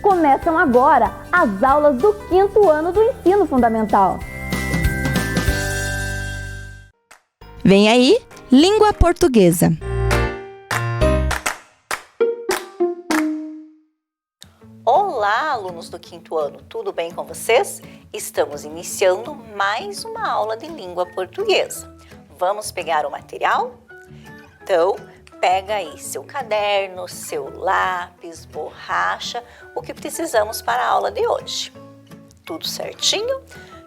Começam agora as aulas do 5º ano do Ensino Fundamental. Vem aí, Língua Portuguesa. Olá, alunos do 5º ano, tudo bem com vocês? Estamos iniciando mais uma aula de língua portuguesa. Vamos pegar o material? Então, pega aí seu caderno, seu lápis, borracha, o que precisamos para a aula de hoje. Tudo certinho?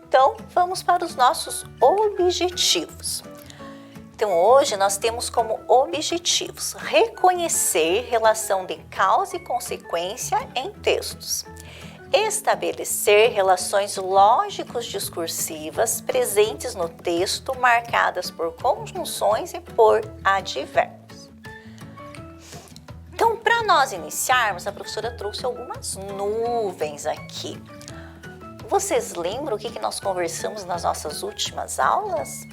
Então, vamos para os nossos objetivos. Então, hoje nós temos como objetivos reconhecer relação de causa e consequência em textos, estabelecer relações lógicos-discursivas presentes no texto marcadas por conjunções e por advérbios. Então, para nós iniciarmos, a professora trouxe algumas nuvens aqui. Vocês lembram o que nós conversamos nas nossas últimas aulas?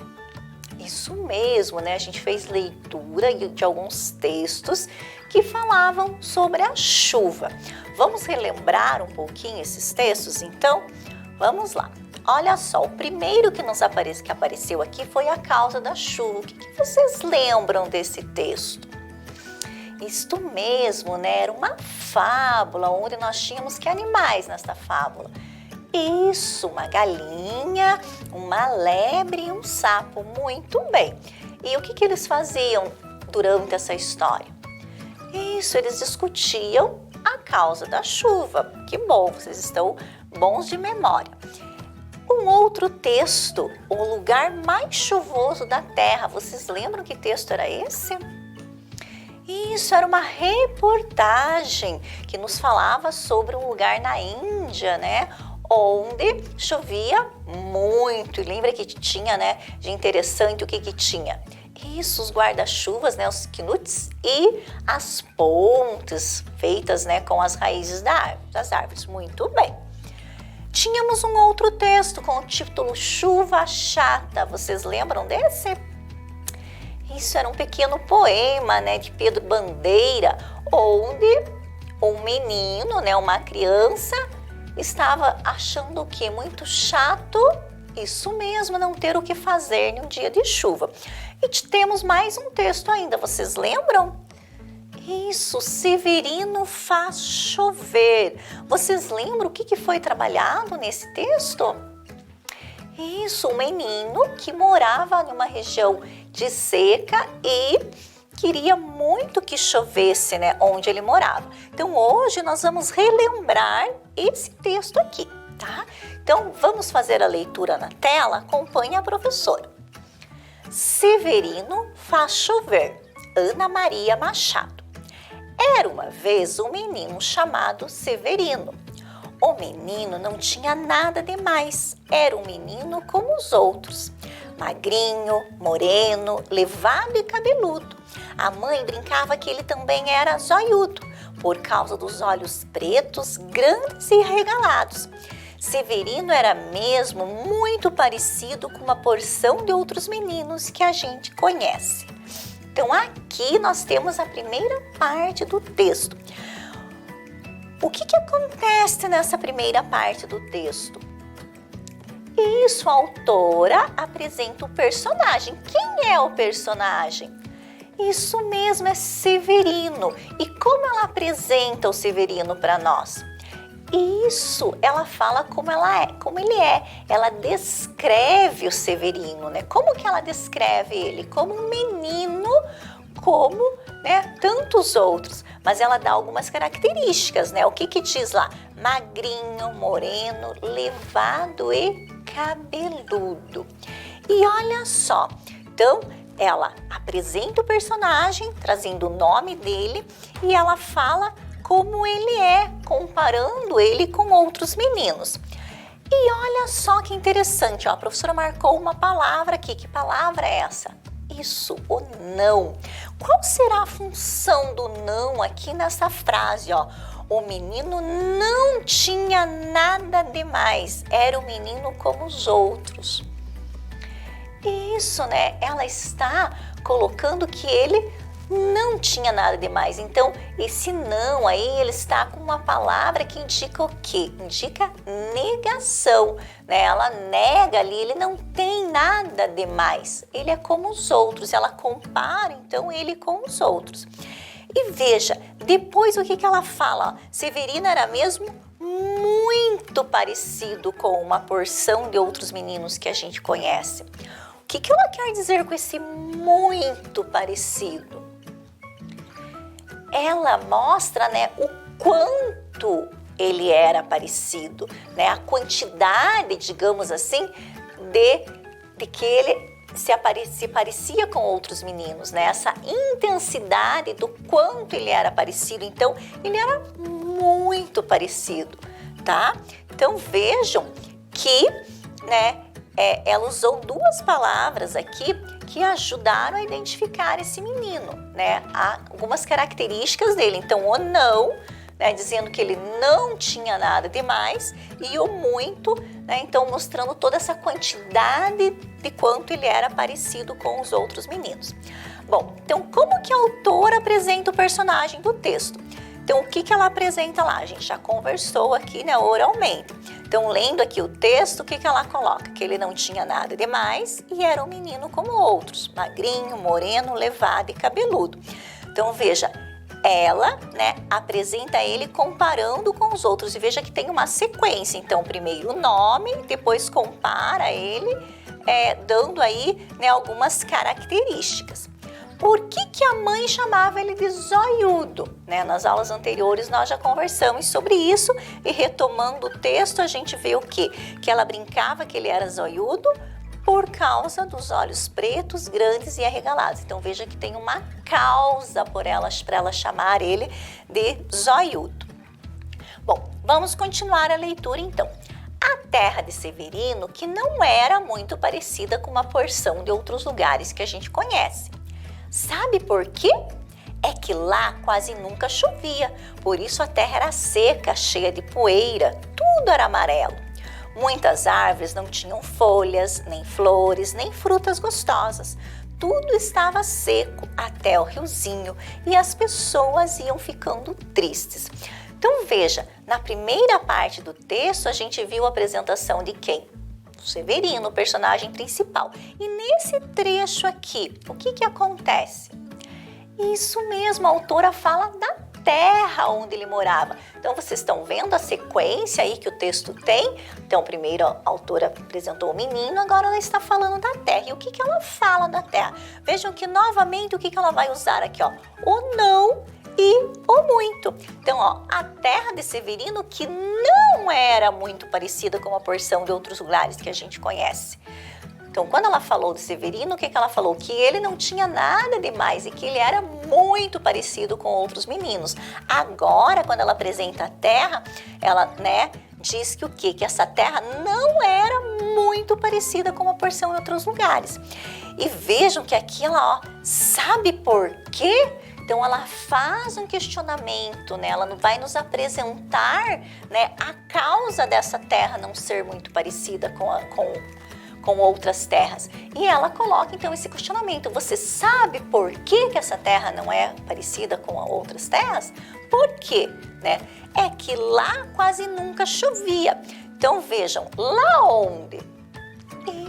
Isso mesmo, né? A gente fez leitura de alguns textos que falavam sobre a chuva. Vamos relembrar um pouquinho esses textos, então? Vamos lá. Olha só, o primeiro que apareceu aqui foi a causa da chuva. O que vocês lembram desse texto? Isto mesmo, né? Era uma fábula onde nós tínhamos que animais nesta fábula? Isso, uma galinha, uma lebre e um sapo. Muito bem. E o que eles faziam durante essa história? Isso, eles discutiam a causa da chuva. Que bom, vocês estão bons de memória. Um outro texto, o lugar mais chuvoso da Terra. Vocês lembram que texto era esse? Isso, era uma reportagem que nos falava sobre um lugar na Índia, né? Onde chovia muito. E lembra que tinha, né, de interessante o que tinha? Isso, os guarda-chuvas, né, os knuts e as pontes feitas, né, com as raízes das árvores. Muito bem. Tínhamos um outro texto com o título Chuva Chata. Vocês lembram desse? Isso era um pequeno poema, né, de Pedro Bandeira, onde um menino, né, uma criança, estava achando o que? Muito chato, isso mesmo, não ter o que fazer em um dia de chuva. E temos mais um texto ainda, vocês lembram? Isso, Severino faz chover. Vocês lembram o que foi trabalhado nesse texto? Isso, um menino que morava numa região de seca e queria muito que chovesse, né, onde ele morava. Então, hoje nós vamos relembrar esse texto aqui, tá? Então, vamos fazer a leitura na tela? Acompanhe a professora. Severino faz chover. Ana Maria Machado. Era uma vez um menino chamado Severino. O menino não tinha nada demais. Era um menino como os outros. Magrinho, moreno, levado e cabeludo. A mãe brincava que ele também era zoiudo, por causa dos olhos pretos, grandes e regalados. Severino era mesmo muito parecido com uma porção de outros meninos que a gente conhece. Então, aqui nós temos a primeira parte do texto. O que acontece nessa primeira parte do texto? Isso, a autora apresenta o personagem. Quem é o personagem? Isso mesmo, é Severino. E como ela apresenta o Severino para nós? Isso, ela fala como ele é. Ela descreve o Severino, né? Como que ela descreve ele? Como um menino, como, né, tantos outros. Mas ela dá algumas características, né? O que diz lá? Magrinho, moreno, levado e cabeludo. E olha só, então ela apresenta o personagem, trazendo o nome dele, e ela fala como ele é, comparando ele com outros meninos. E olha só que interessante, ó, a professora marcou uma palavra aqui. Que palavra é essa? Isso, o não. Qual será a função do não aqui nessa frase, ó? O menino não tinha nada demais, era um menino como os outros. isso, né? Ela está colocando que ele não tinha nada demais. Então, esse não aí, ele está com uma palavra que indica o quê? Indica negação, né? Ela nega ali, ele não tem nada demais. Ele é como os outros. Ela compara, então, ele com os outros. E veja, depois o que ela fala? Severino era mesmo muito parecido com uma porção de outros meninos que a gente conhece. O que ela quer dizer com esse muito parecido? Ela mostra, né, o quanto ele era parecido, né, a quantidade, digamos assim, de que ele se parecia com outros meninos, né, essa intensidade do quanto ele era parecido. Então, ele era muito parecido, tá? Então, vejam que, né, ela usou duas palavras aqui que ajudaram a identificar esse menino, né? Há algumas características dele. Então, o não, né, dizendo que ele não tinha nada demais, e o muito, né, então mostrando toda essa quantidade de quanto ele era parecido com os outros meninos. Bom, então como que a autora apresenta o personagem do texto? Então, o que ela apresenta lá? A gente já conversou aqui, né, oralmente. Então, lendo aqui o texto, o que ela coloca? Que ele não tinha nada demais e era um menino como outros, magrinho, moreno, levado e cabeludo. Então, veja, ela, né, apresenta ele comparando com os outros. E veja que tem uma sequência. Então, primeiro o nome, depois compara ele, dando aí, né, algumas características. Por que a mãe chamava ele de zoiudo? Né? Nas aulas anteriores nós já conversamos sobre isso e retomando o texto a gente vê o quê? Que ela brincava que ele era zoiudo por causa dos olhos pretos, grandes e arregalados. Então veja que tem uma causa para ela chamar ele de zoiudo. Bom, vamos continuar a leitura então. A terra de Severino, que não era muito parecida com uma porção de outros lugares que a gente conhece. Sabe por quê? É que lá quase nunca chovia, por isso a terra era seca, cheia de poeira, tudo era amarelo. Muitas árvores não tinham folhas, nem flores, nem frutas gostosas. Tudo estava seco até o riozinho e as pessoas iam ficando tristes. Então veja, na primeira parte do texto a gente viu a apresentação de quem? Severino, o personagem principal. E nesse trecho aqui, o que acontece? Isso mesmo, a autora fala da terra onde ele morava. Então, vocês estão vendo a sequência aí que o texto tem? Então, primeiro a autora apresentou o menino, agora ela está falando da terra. E o que ela fala da terra? Vejam que, novamente, o que ela vai usar aqui, ó? O não e o muito. Então, ó, a terra de Severino, que não era muito parecida com uma porção de outros lugares que a gente conhece. Então, quando ela falou de Severino, o que ela falou? Que ele não tinha nada demais e que ele era muito parecido com outros meninos. Agora, quando ela apresenta a terra, ela, né, diz que o quê? Que essa terra não era muito parecida com uma porção de outros lugares. E vejam que aqui ela, ó, sabe por quê? Então, ela faz um questionamento, né? Ela vai nos apresentar, né, a causa dessa terra não ser muito parecida com outras terras. E ela coloca, então, esse questionamento. Você sabe por que essa terra não é parecida com outras terras? Por quê? Né? É que lá quase nunca chovia. Então, vejam, lá onde?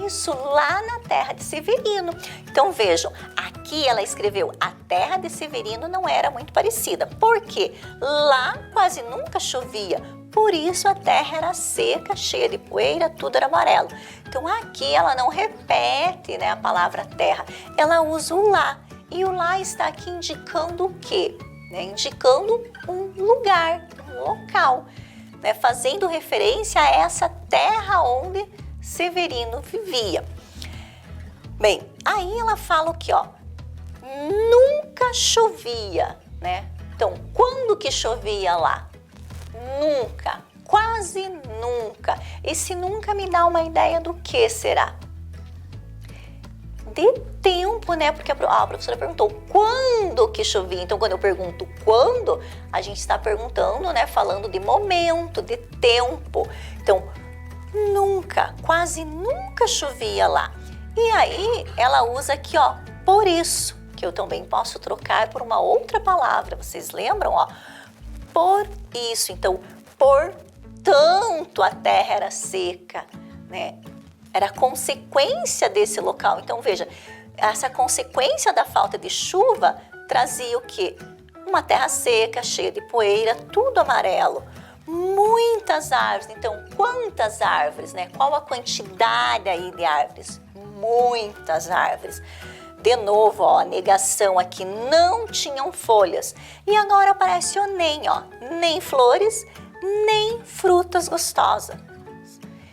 Isso, lá na terra de Severino. Então, vejam, aqui ela escreveu a terra de Severino não era muito parecida. Por quê? Lá quase nunca chovia. Por isso a terra era seca, cheia de poeira, tudo era amarelo. Então, aqui ela não repete, né, a palavra terra. Ela usa o lá. E o lá está aqui indicando o quê? Né, indicando um lugar, um local. Né, fazendo referência a essa terra onde Severino vivia. Bem, aí ela fala o que, ó, nunca chovia, né? Então, quando que chovia lá? Nunca, quase nunca. Esse nunca me dá uma ideia do que será? De tempo, né? Porque a professora perguntou quando que chovia. Então, quando eu pergunto quando, a gente está perguntando, né? Falando de momento, de tempo. Então, nunca, quase nunca chovia lá. E aí ela usa aqui, ó, por isso, que eu também posso trocar por uma outra palavra. Vocês lembram, ó? Por isso. Então, portanto, a terra era seca, né? Era consequência desse local. Então, veja, essa consequência da falta de chuva trazia o quê? Uma terra seca, cheia de poeira, tudo amarelo. Muitas árvores. Então, quantas árvores, né? Qual a quantidade aí de árvores? Muitas árvores. De novo, ó, a negação aqui, não tinham folhas. E agora aparece o nem, ó, nem flores, nem frutas gostosas.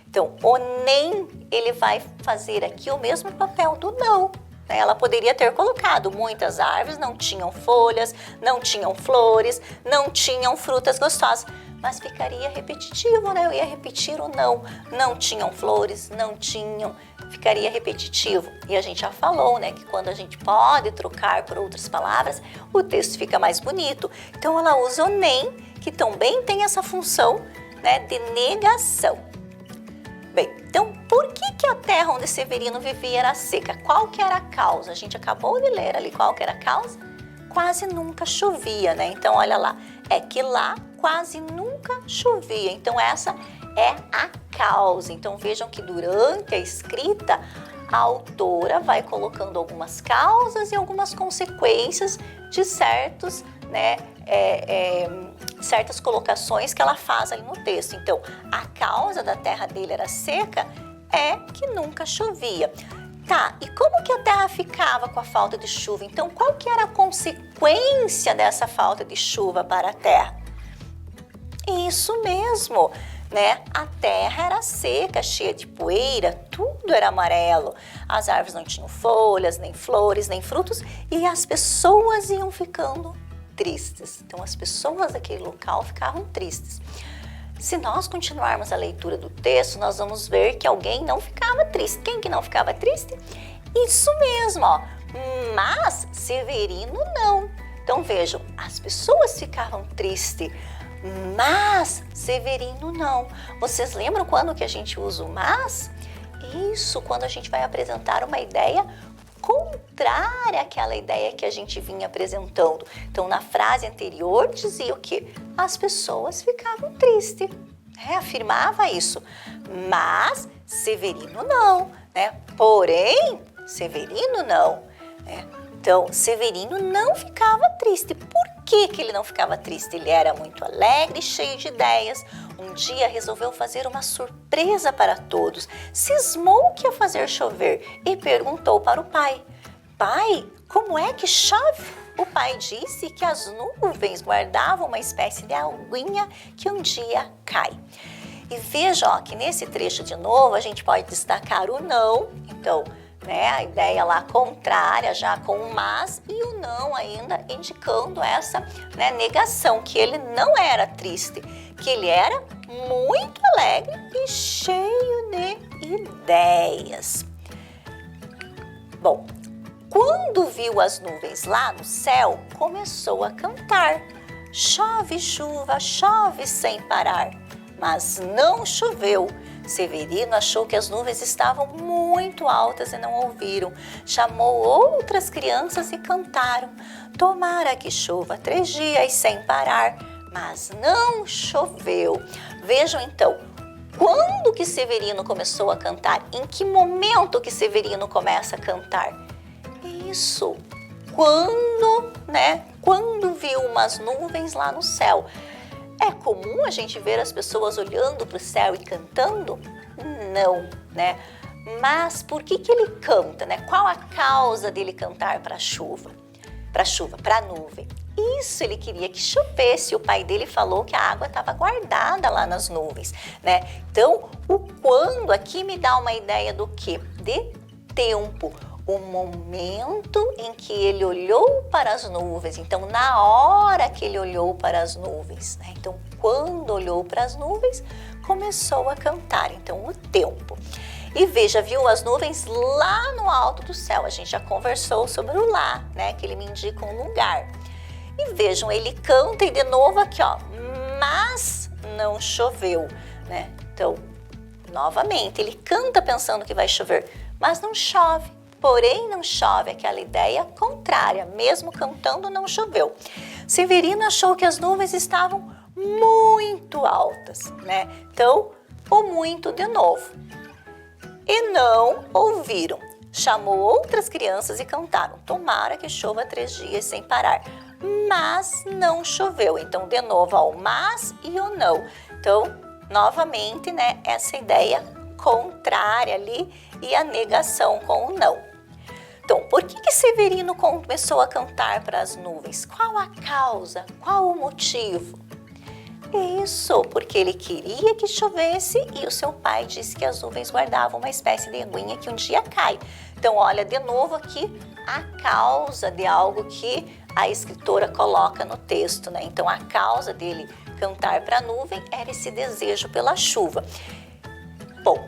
Então, o nem, ele vai fazer aqui o mesmo papel do não. Ela poderia ter colocado muitas árvores, não tinham folhas, não tinham flores, não tinham frutas gostosas. Mas ficaria repetitivo, né? Eu ia repetir o não. Não tinham flores, não tinham. Ficaria repetitivo. E a gente já falou, né? Que quando a gente pode trocar por outras palavras, o texto fica mais bonito. Então, ela usa o nem, que também tem essa função, né, de negação. Bem, então, por que a terra onde Severino vivia era seca? Qual que era a causa? A gente acabou de ler ali qual que era a causa. Quase nunca chovia, né? Então, olha lá, é que lá quase nunca chovia. Então, essa é a causa. Então, vejam que durante a escrita, a autora vai colocando algumas causas e algumas consequências de certos, né, certas colocações que ela faz ali no texto. Então, a causa da terra dele era seca é que nunca chovia. Tá, e como que a terra ficava com a falta de chuva? Então, qual que era a consequência dessa falta de chuva para a terra? Isso mesmo, né? A terra era seca, cheia de poeira, tudo era amarelo. As árvores não tinham folhas, nem flores, nem frutos, e as pessoas iam ficando tristes. Então, as pessoas daquele local ficavam tristes. Se nós continuarmos a leitura do texto, nós vamos ver que alguém não ficava triste. Quem que não ficava triste? Isso mesmo, ó. Mas Severino não. Então vejam, as pessoas ficavam tristes, mas Severino não. Vocês lembram quando que a gente usa o mas? Isso, quando a gente vai apresentar uma ideia contrária àquela ideia que a gente vinha apresentando. Então, na frase anterior dizia o quê? As pessoas ficavam tristes, né? Afirmava isso. Mas Severino não, né? Porém, Severino não, né? Então, Severino não ficava triste. Por que que ele não ficava triste? Ele era muito alegre, cheio de ideias. Um dia resolveu fazer uma surpresa para todos. Cismou que ia fazer chover e perguntou para o pai: pai, como é que chove? O pai disse que as nuvens guardavam uma espécie de aguinha que um dia cai. E veja, ó, que nesse trecho de novo a gente pode destacar o não. Então, né, a ideia lá contrária, já com o mas, e o não ainda indicando essa, né, negação, que ele não era triste, que ele era muito alegre e cheio de ideias. Bom, quando viu as nuvens lá no céu, começou a cantar. Chove chuva, chove sem parar, mas não choveu. Severino achou que as nuvens estavam muito altas e não ouviram. Chamou outras crianças e cantaram. Tomara que chova 3 dias sem parar, mas não choveu. Vejam então, quando que Severino começou a cantar? Em que momento que Severino começa a cantar? Isso, quando, né? Quando viu umas nuvens lá no céu. É comum a gente ver as pessoas olhando para o céu e cantando? Não, né? Mas por que que ele canta, né? Qual a causa dele cantar para a chuva? Para a nuvem. Isso, ele queria que chovesse. O pai dele falou que a água estava guardada lá nas nuvens, né? Então, o quando aqui me dá uma ideia do quê? De tempo. O momento em que ele olhou para as nuvens. Então, na hora que ele olhou para as nuvens, né? Então, quando olhou para as nuvens, começou a cantar. Então, o tempo. E veja, viu as nuvens lá no alto do céu. A gente já conversou sobre o lá, né? Que ele me indica um lugar. E vejam, ele canta e de novo aqui, ó. Mas não choveu, né? Então, novamente, ele canta pensando que vai chover, mas não chove. Porém, não chove, aquela ideia contrária, mesmo cantando não choveu. Severino achou que as nuvens estavam muito altas, né? Então, o muito de novo. E não ouviram. Chamou outras crianças e cantaram: tomara que chova 3 dias sem parar. Mas não choveu. Então, de novo, ó, o mas e o não. Então, novamente, né, essa ideia contrária ali e a negação com o não. Então, por que Severino começou a cantar para as nuvens? Qual a causa? Qual o motivo? Isso, porque ele queria que chovesse e o seu pai disse que as nuvens guardavam uma espécie de aguinha que um dia cai. Então, olha de novo aqui a causa de algo que a escritora coloca no texto, né? Então, a causa dele cantar para a nuvem era esse desejo pela chuva. Bom,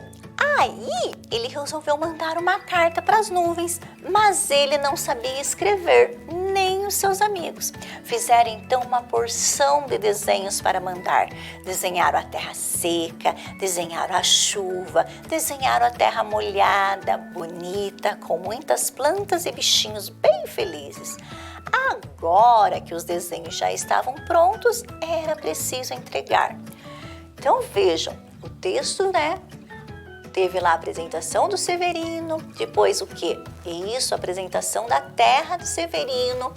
aí ele resolveu mandar uma carta para as nuvens, mas ele não sabia escrever, nem os seus amigos. Fizeram então uma porção de desenhos para mandar. Desenharam a terra seca, desenharam a chuva, desenharam a terra molhada, bonita, com muitas plantas e bichinhos bem felizes. Agora que os desenhos já estavam prontos, era preciso entregar. Então vejam, o texto, né? Teve lá a apresentação do Severino, depois o quê? Isso, a apresentação da terra do Severino,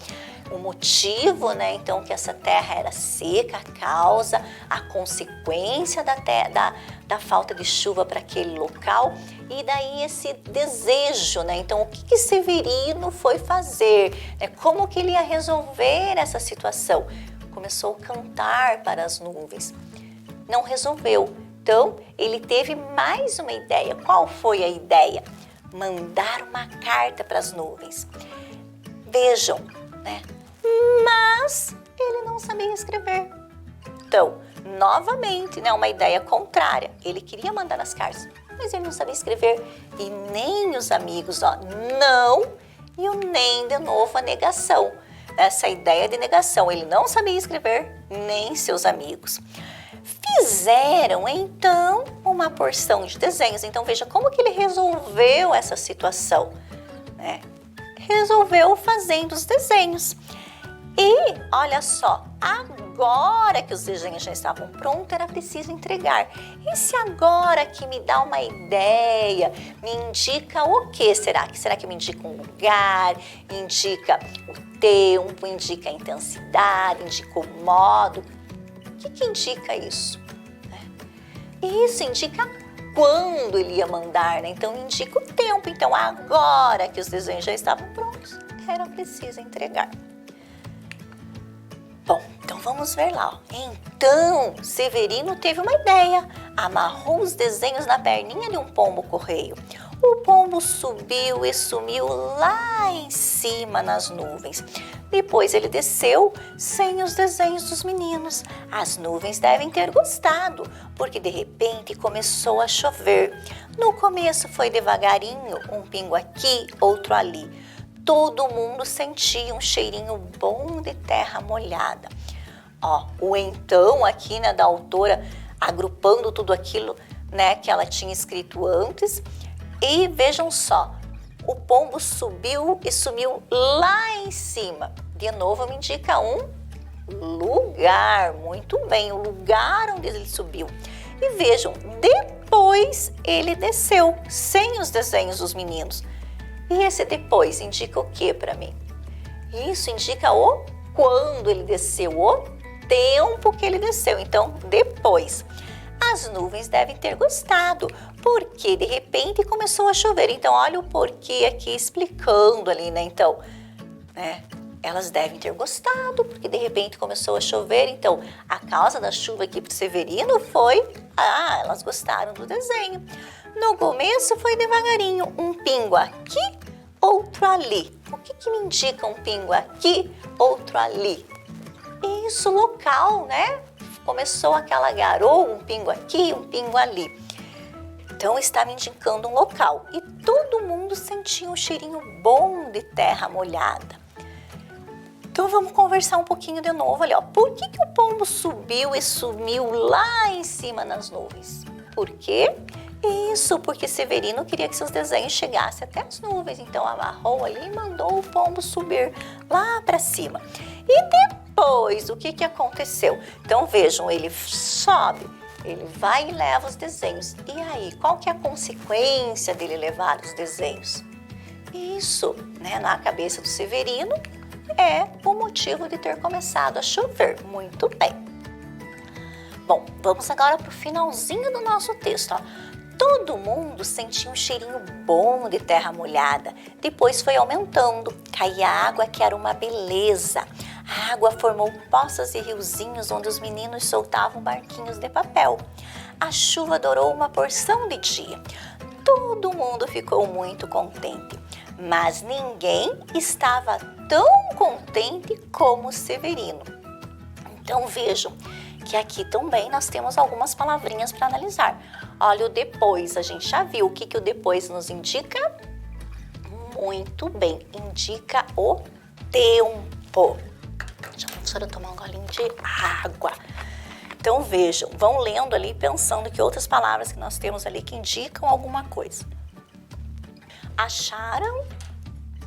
o motivo, né? Então, que essa terra era seca, a causa, a consequência da falta de chuva para aquele local e daí esse desejo, né? Então, o que Severino foi fazer? Né? Como que ele ia resolver essa situação? Começou a cantar para as nuvens. Não resolveu. Então, ele teve mais uma ideia. Qual foi a ideia? Mandar uma carta para as nuvens. Vejam, né? Mas ele não sabia escrever. Então, novamente, né, uma ideia contrária. Ele queria mandar as cartas, mas ele não sabia escrever. E nem os amigos, ó, não, e o nem de novo a negação. Essa ideia de negação. Ele não sabia escrever, nem seus amigos. Fizeram, então, uma porção de desenhos. Então, veja como que ele resolveu essa situação, né? Resolveu fazendo os desenhos. E, olha só, agora que os desenhos já estavam prontos, era preciso entregar. E se agora que me dá uma ideia, me indica o quê? Será que me indica um lugar, indica o tempo, indica a intensidade, indica o modo? O que indica isso? Isso indica quando ele ia mandar, né? Então, indica o tempo. Então, agora que os desenhos já estavam prontos, era preciso entregar. Bom, então vamos ver lá. Ó. Então, Severino teve uma ideia. Amarrou os desenhos na perninha de um pombo-correio. O pombo subiu e sumiu lá em cima nas nuvens. Depois ele desceu sem os desenhos dos meninos. As nuvens devem ter gostado, porque de repente começou a chover. No começo foi devagarinho, um pingo aqui, outro ali. Todo mundo sentia um cheirinho bom de terra molhada. Ó, o então aqui, né, da autora, agrupando tudo aquilo, né, que ela tinha escrito antes. E vejam só, o pombo subiu e sumiu lá em cima. De novo me indica um lugar, muito bem, o lugar onde ele subiu. E vejam, depois ele desceu, sem os desenhos dos meninos. E esse depois indica o que para mim? Isso indica o quando ele desceu, o tempo que ele desceu. Então, depois. As nuvens devem ter gostado, porque de repente começou a chover. Então, olha o porquê aqui explicando ali, né? Então, né? Elas devem ter gostado, porque de repente começou a chover. Então, a causa da chuva aqui para o Severino foi... elas gostaram do desenho. No começo foi devagarinho, um pingo aqui, outro ali. O que me indica um pingo aqui, outro ali? Isso, local, né? Começou aquela garoa, um pingo aqui, um pingo ali. Então, estava indicando um local. E todo mundo sentia um cheirinho bom de terra molhada. Então, vamos conversar um pouquinho de novo ali, ó. Por que o pombo subiu e sumiu lá em cima nas nuvens? Porque Isso, porque Severino queria que seus desenhos chegassem até as nuvens, então amarrou ali e mandou o pombo subir lá para cima. E depois, o que aconteceu? Então vejam, ele sobe, ele vai e leva os desenhos. E aí, qual que é a consequência dele levar os desenhos? Isso, né, na cabeça do Severino, é o motivo de ter começado a chover. Muito bem. Bom, vamos agora para o finalzinho do nosso texto, ó. Todo mundo sentia um cheirinho bom de terra molhada. Depois foi aumentando. Caía água que era uma beleza. A água formou poças e riozinhos onde os meninos soltavam barquinhos de papel. A chuva dourou uma porção de dia. Todo mundo ficou muito contente. Mas ninguém estava tão contente como Severino. Então vejam que aqui também nós temos algumas palavrinhas para analisar. Olha, o depois, a gente já viu o que o depois nos indica? Muito bem, indica o tempo. Deixa a professora tomar um golinho de água. Então vejam, vão lendo ali, pensando que outras palavras que nós temos ali que indicam alguma coisa. Acharam?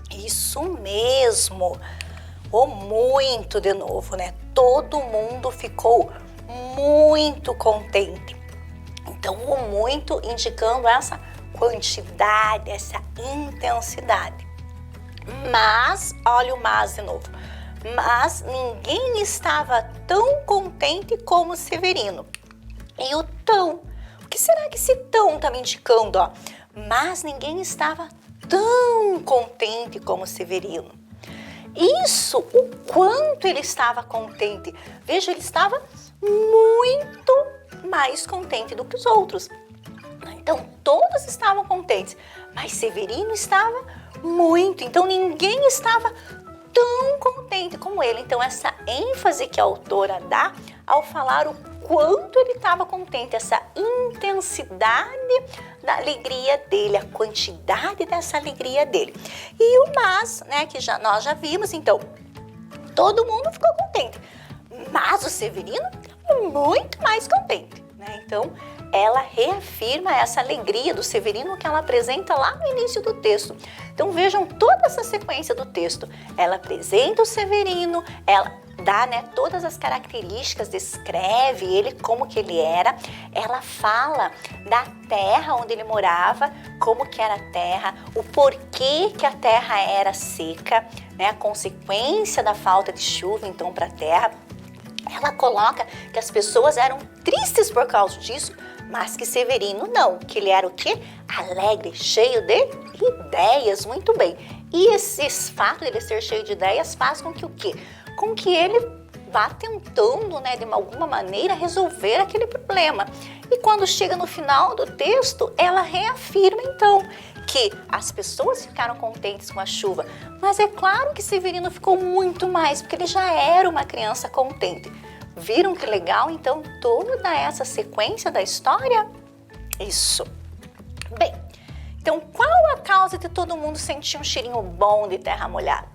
Isso mesmo. O muito de novo, né? Todo mundo ficou muito contente. Então, o muito indicando essa quantidade, essa intensidade. Mas, olha o mas de novo. Mas ninguém estava tão contente como Severino. E o tão? O que será que esse tão está me indicando? Ó? Mas ninguém estava tão contente como Severino. Isso, o quanto ele estava contente. Veja, ele estava muito mais contente do que os outros. Então, todos estavam contentes, mas Severino estava muito. Então, ninguém estava tão contente como ele. Então, essa ênfase que a autora dá ao falar o quanto ele estava contente, essa intensidade da alegria dele, a quantidade dessa alegria dele. E o mas, né, que nós já vimos, então, todo mundo ficou contente, mas o Severino estava muito mais contente, né? Então, ela reafirma essa alegria do Severino que ela apresenta lá no início do texto. Então, vejam toda essa sequência do texto. Ela apresenta o Severino, ela dá, né, todas as características, descreve ele como que ele era. Ela fala da terra onde ele morava, como que era a terra, o porquê que a terra era seca, né, a consequência da falta de chuva, então, para a terra. Ela coloca que as pessoas eram tristes por causa disso, mas que Severino não, que ele era o quê? Alegre, cheio de ideias, muito bem. E esse fato de ele ser cheio de ideias faz com que o quê? Com que ele vá tentando, né, de alguma maneira, resolver aquele problema. E quando chega no final do texto, ela reafirma, então, que as pessoas ficaram contentes com a chuva. Mas é claro que Severino ficou muito mais, porque ele já era uma criança contente. Viram que legal, então, toda essa sequência da história? Isso. Bem, então, qual a causa de todo mundo sentir um cheirinho bom de terra molhada?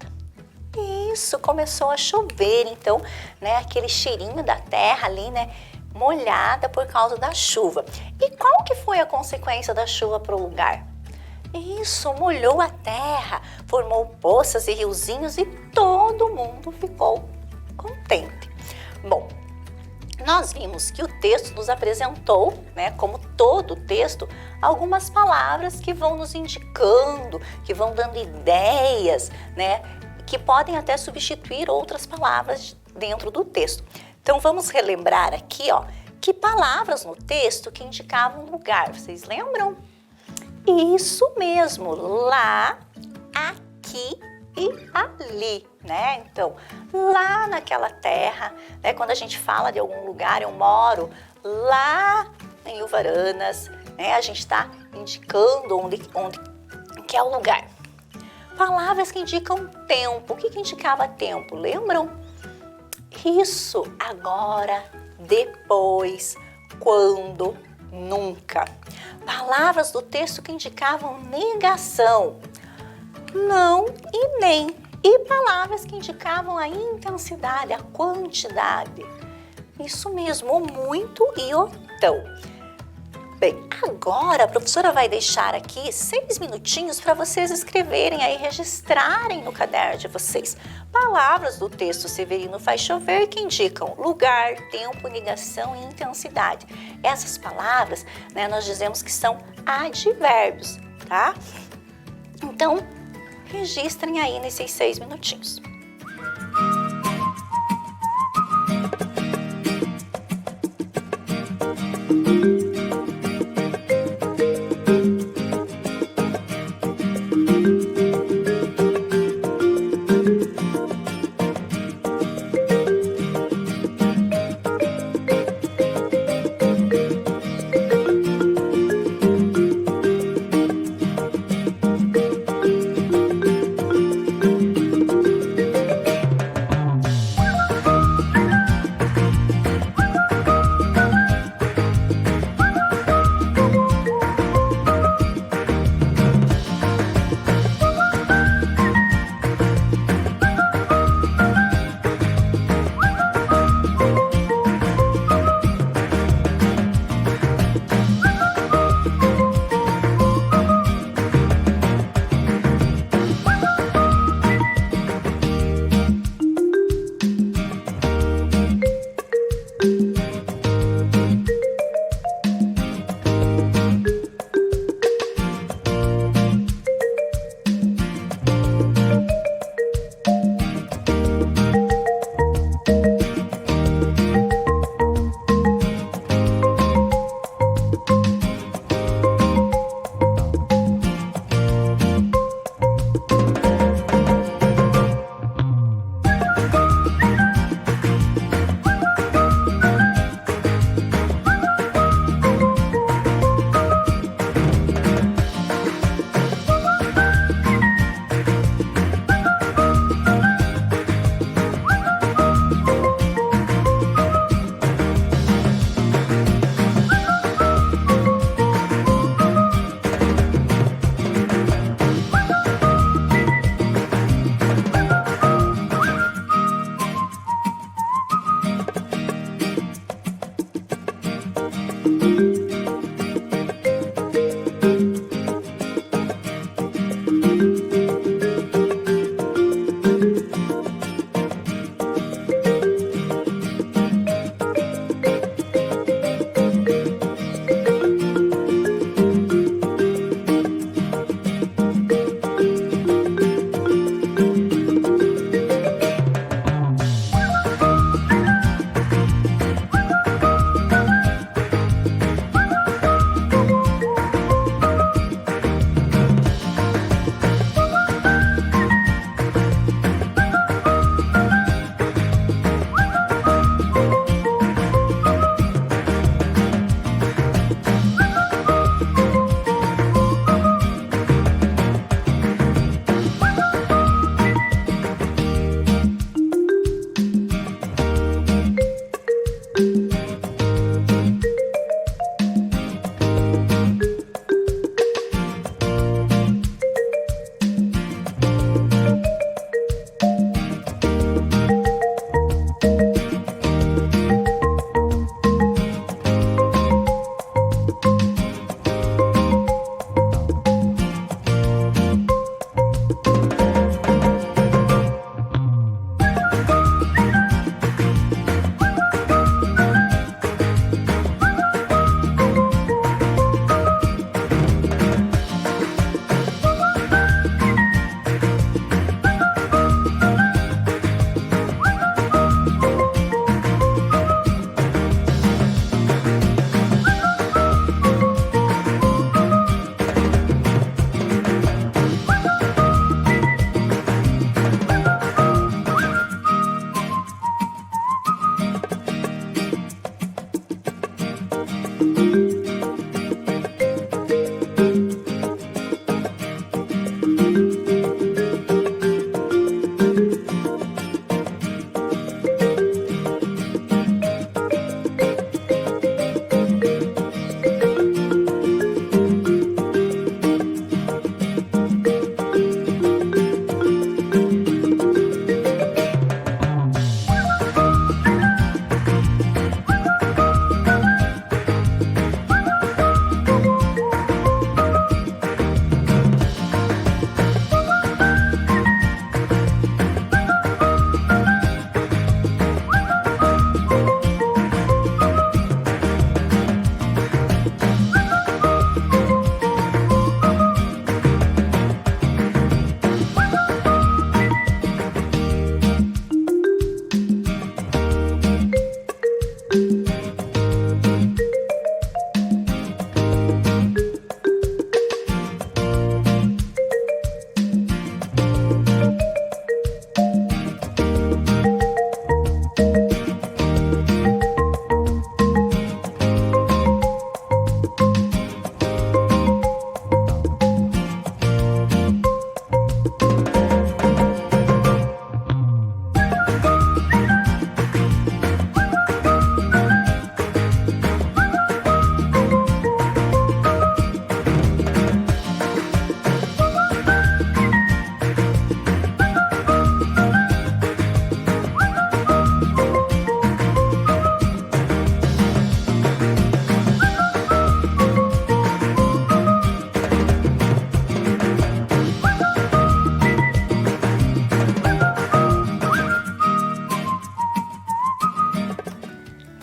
Isso, começou a chover, então, né, aquele cheirinho da terra ali, né, molhada por causa da chuva. E qual que foi a consequência da chuva para o lugar? Isso, molhou a terra, formou poças e riozinhos e todo mundo ficou contente. Bom, nós vimos que o texto nos apresentou, né, como todo o texto, algumas palavras que vão nos indicando, que vão dando ideias, né, que podem até substituir outras palavras dentro do texto. Então, vamos relembrar aqui, ó, que palavras no texto que indicavam lugar. Vocês lembram? Isso mesmo, lá, aqui e ali, né? Então, lá naquela terra, né? Quando a gente fala de algum lugar, eu moro lá em Uvaranas, né? A gente está indicando onde que é o lugar. Palavras que indicam tempo. O que indicava tempo? Lembram? Isso, agora, depois, quando, nunca. Palavras do texto que indicavam negação, não e nem. E palavras que indicavam a intensidade, a quantidade. Isso mesmo, o muito e o tão. Bem, agora a professora vai deixar aqui 6 minutinhos para vocês escreverem aí, registrarem no caderno de vocês palavras do texto Severino Faz Chover que indicam lugar, tempo, ligação e intensidade. Essas palavras, né, nós dizemos que são advérbios, tá? Então, registrem aí nesses 6 minutinhos.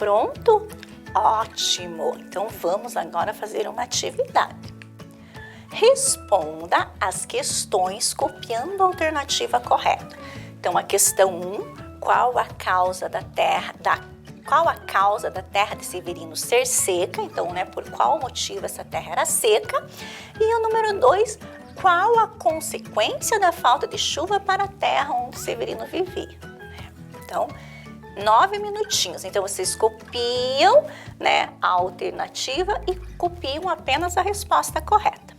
Pronto? Ótimo! Então vamos agora fazer uma atividade. Responda as questões copiando a alternativa correta. Então a questão 1, qual a causa da terra de Severino ser seca? Então, né, por qual motivo essa terra era seca? E o número 2, qual a consequência da falta de chuva para a terra onde Severino vivia? Então, 9 minutinhos. Então, vocês copiam, né, a alternativa e copiam apenas a resposta correta.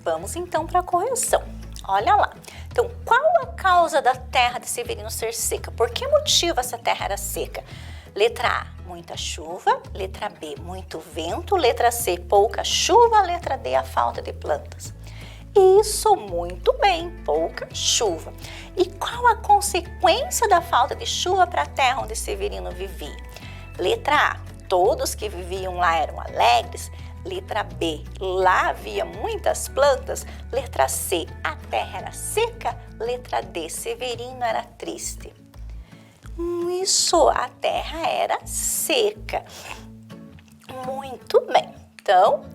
Vamos então para a correção. Olha lá. Então, qual a causa da terra de Severino ser seca? Por que motivo essa terra era seca? Letra A, muita chuva. Letra B, muito vento. Letra C, pouca chuva. Letra D, a falta de plantas. Isso, muito bem, pouca chuva. E qual a consequência da falta de chuva para a terra onde Severino vivia? Letra A, todos que viviam lá eram alegres. Letra B, lá havia muitas plantas. Letra C, a terra era seca. Letra D, Severino era triste. Isso, a terra era seca. Muito bem. Então,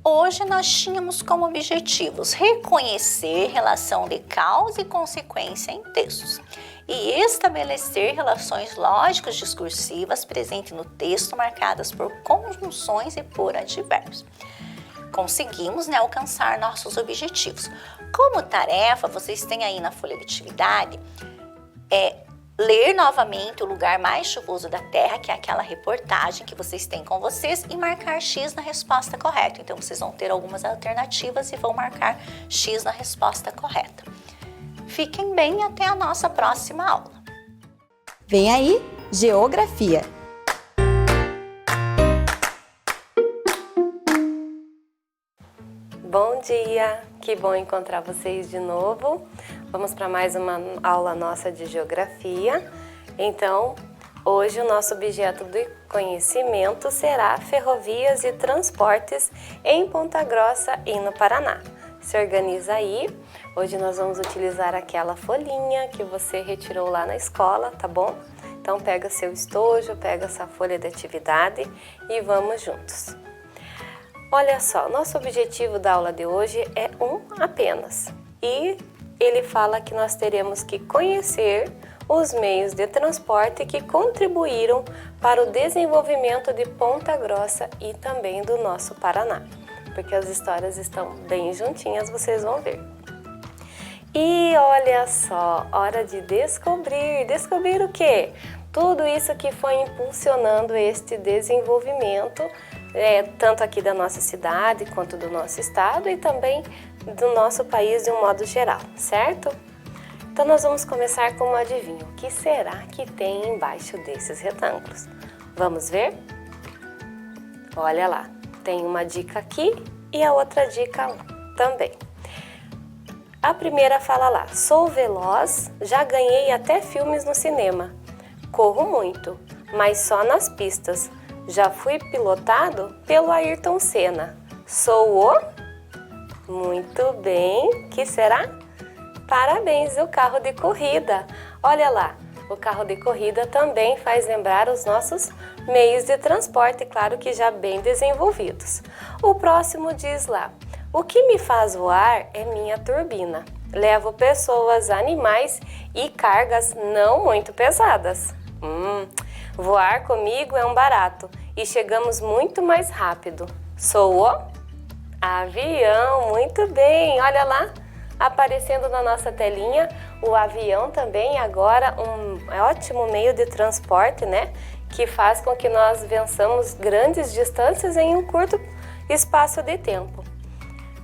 hoje nós tínhamos como objetivos reconhecer relação de causa e consequência em textos e estabelecer relações lógicas discursivas presentes no texto marcadas por conjunções e por advérbios. Conseguimos, alcançar nossos objetivos. Como tarefa, vocês têm aí na folha de atividade ler novamente o lugar mais chuvoso da Terra, que é aquela reportagem que vocês têm com vocês, e marcar X na resposta correta. Então, vocês vão ter algumas alternativas e vão marcar X na resposta correta. Fiquem bem até a nossa próxima aula. Vem aí, Geografia. Bom dia, que bom encontrar vocês de novo. Vamos para mais uma aula nossa de Geografia. Então, hoje o nosso objeto de conhecimento será ferrovias e transportes em Ponta Grossa e no Paraná. Se organiza aí. Hoje nós vamos utilizar aquela folhinha que você retirou lá na escola, tá bom? Então pega seu estojo, pega essa folha de atividade e vamos juntos. Olha só, nosso objetivo da aula de hoje é um apenas. E ele fala que nós teremos que conhecer os meios de transporte que contribuíram para o desenvolvimento de Ponta Grossa e também do nosso Paraná. Porque as histórias estão bem juntinhas, vocês vão ver. E olha só, hora de descobrir. Descobrir o quê? Tudo isso que foi impulsionando este desenvolvimento, tanto aqui da nossa cidade, quanto do nosso estado e também do nosso país de um modo geral, certo? Então nós vamos começar com um adivinho. O que será que tem embaixo desses retângulos? Vamos ver? Olha lá. Tem uma dica aqui e a outra dica também. A primeira fala lá, sou veloz, já ganhei até filmes no cinema. Corro muito, mas só nas pistas. Já fui pilotado pelo Ayrton Senna. Sou o... Muito bem, que será? Parabéns, o carro de corrida. Olha lá, o carro de corrida também faz lembrar os nossos meios de transporte, claro que já bem desenvolvidos. O próximo diz lá, o que me faz voar é minha turbina. Levo pessoas, animais e cargas não muito pesadas. Voar comigo é um barato e chegamos muito mais rápido. Sou o avião, muito bem, olha lá. Aparecendo na nossa telinha, o avião também agora um ótimo meio de transporte, né? Que faz com que nós vençamos grandes distâncias em um curto espaço de tempo.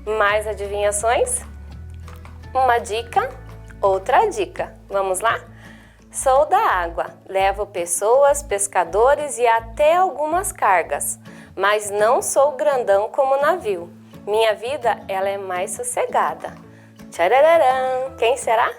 Mais adivinhações? Uma dica, outra dica. Vamos lá? Sou da água, levo pessoas, pescadores e até algumas cargas, mas não sou grandão como navio. Minha vida, ela é mais sossegada. Tchararam! Quem será?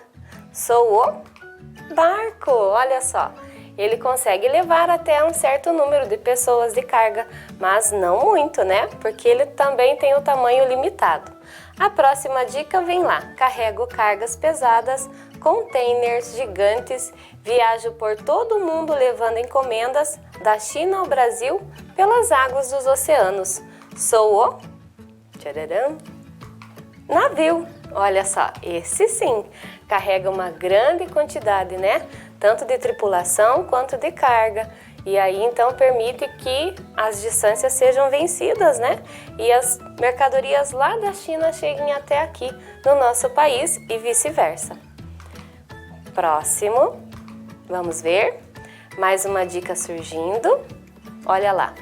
Sou o barco, olha só. Ele consegue levar até um certo número de pessoas de carga, mas não muito, né? Porque ele também tem o tamanho limitado. A próxima dica vem lá. Carrego cargas pesadas, containers gigantes, viajo por todo o mundo levando encomendas da China ao Brasil pelas águas dos oceanos. Sou o tchararam, navio. Olha só, esse sim, carrega uma grande quantidade, né? Tanto de tripulação quanto de carga. E aí, então, permite que as distâncias sejam vencidas, né? E as mercadorias lá da China cheguem até aqui no nosso país e vice-versa. Próximo, vamos ver. Mais uma dica surgindo. Olha lá.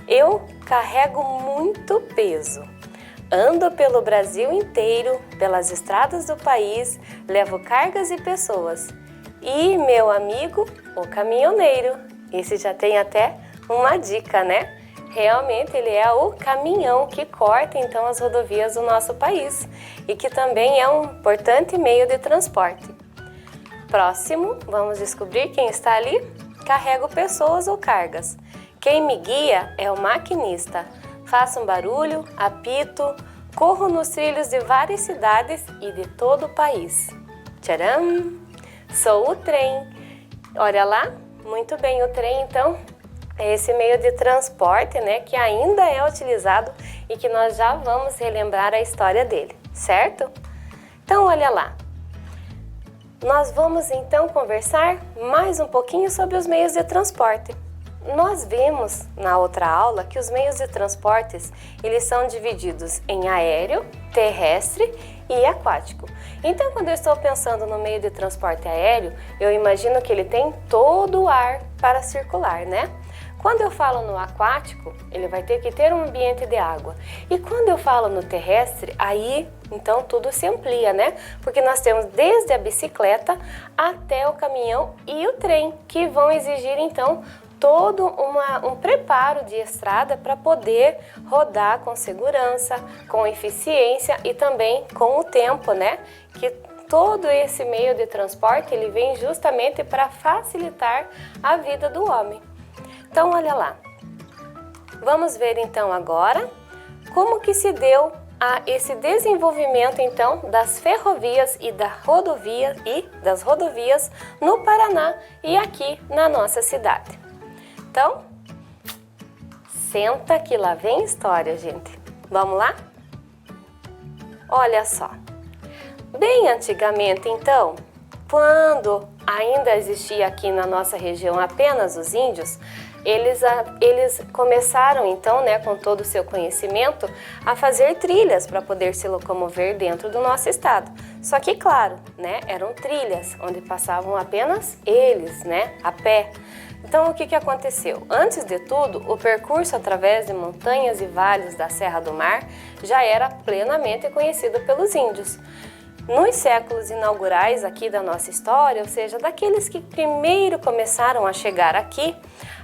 Eu carrego muito peso, Ando pelo Brasil inteiro, pelas estradas do país, levo cargas e pessoas. E meu amigo, o caminhoneiro. Esse já tem até uma dica, né? Realmente ele é o caminhão que corta então as rodovias do nosso país e que também é um importante meio de transporte. Próximo, vamos descobrir quem está ali? Carrego pessoas ou cargas. Quem me guia é o maquinista. Faço um barulho, apito, corro nos trilhos de várias cidades e de todo o país. Tcharam! Sou o trem. Olha lá, muito bem, o trem então é esse meio de transporte, né, que ainda é utilizado e que nós já vamos relembrar a história dele, certo? Então olha lá. Nós vamos então conversar mais um pouquinho sobre os meios de transporte. Nós vimos na outra aula que os meios de transportes, eles são divididos em aéreo, terrestre e aquático. Então, quando eu estou pensando no meio de transporte aéreo, eu imagino que ele tem todo o ar para circular, né? Quando eu falo no aquático, ele vai ter que ter um ambiente de água. E quando eu falo no terrestre, aí então tudo se amplia, né? Porque nós temos desde a bicicleta até o caminhão e o trem, que vão exigir então todo um preparo de estrada para poder rodar com segurança, com eficiência e também com o tempo, né? Que todo esse meio de transporte ele vem justamente para facilitar a vida do homem. Então, olha lá. Vamos ver então agora como que se deu esse desenvolvimento então das ferrovias e das rodovias no Paraná e aqui na nossa cidade. Então, senta que lá vem história, gente. Vamos lá? Olha só. Bem antigamente, então, quando ainda existia aqui na nossa região apenas os índios, eles começaram então, né, com todo o seu conhecimento, a fazer trilhas para poder se locomover dentro do nosso estado. Só que, claro, né, eram trilhas onde passavam apenas eles, né, a pé. Então, o que aconteceu? Antes de tudo, o percurso através de montanhas e vales da Serra do Mar já era plenamente conhecido pelos índios. Nos séculos inaugurais aqui da nossa história, ou seja, daqueles que primeiro começaram a chegar aqui,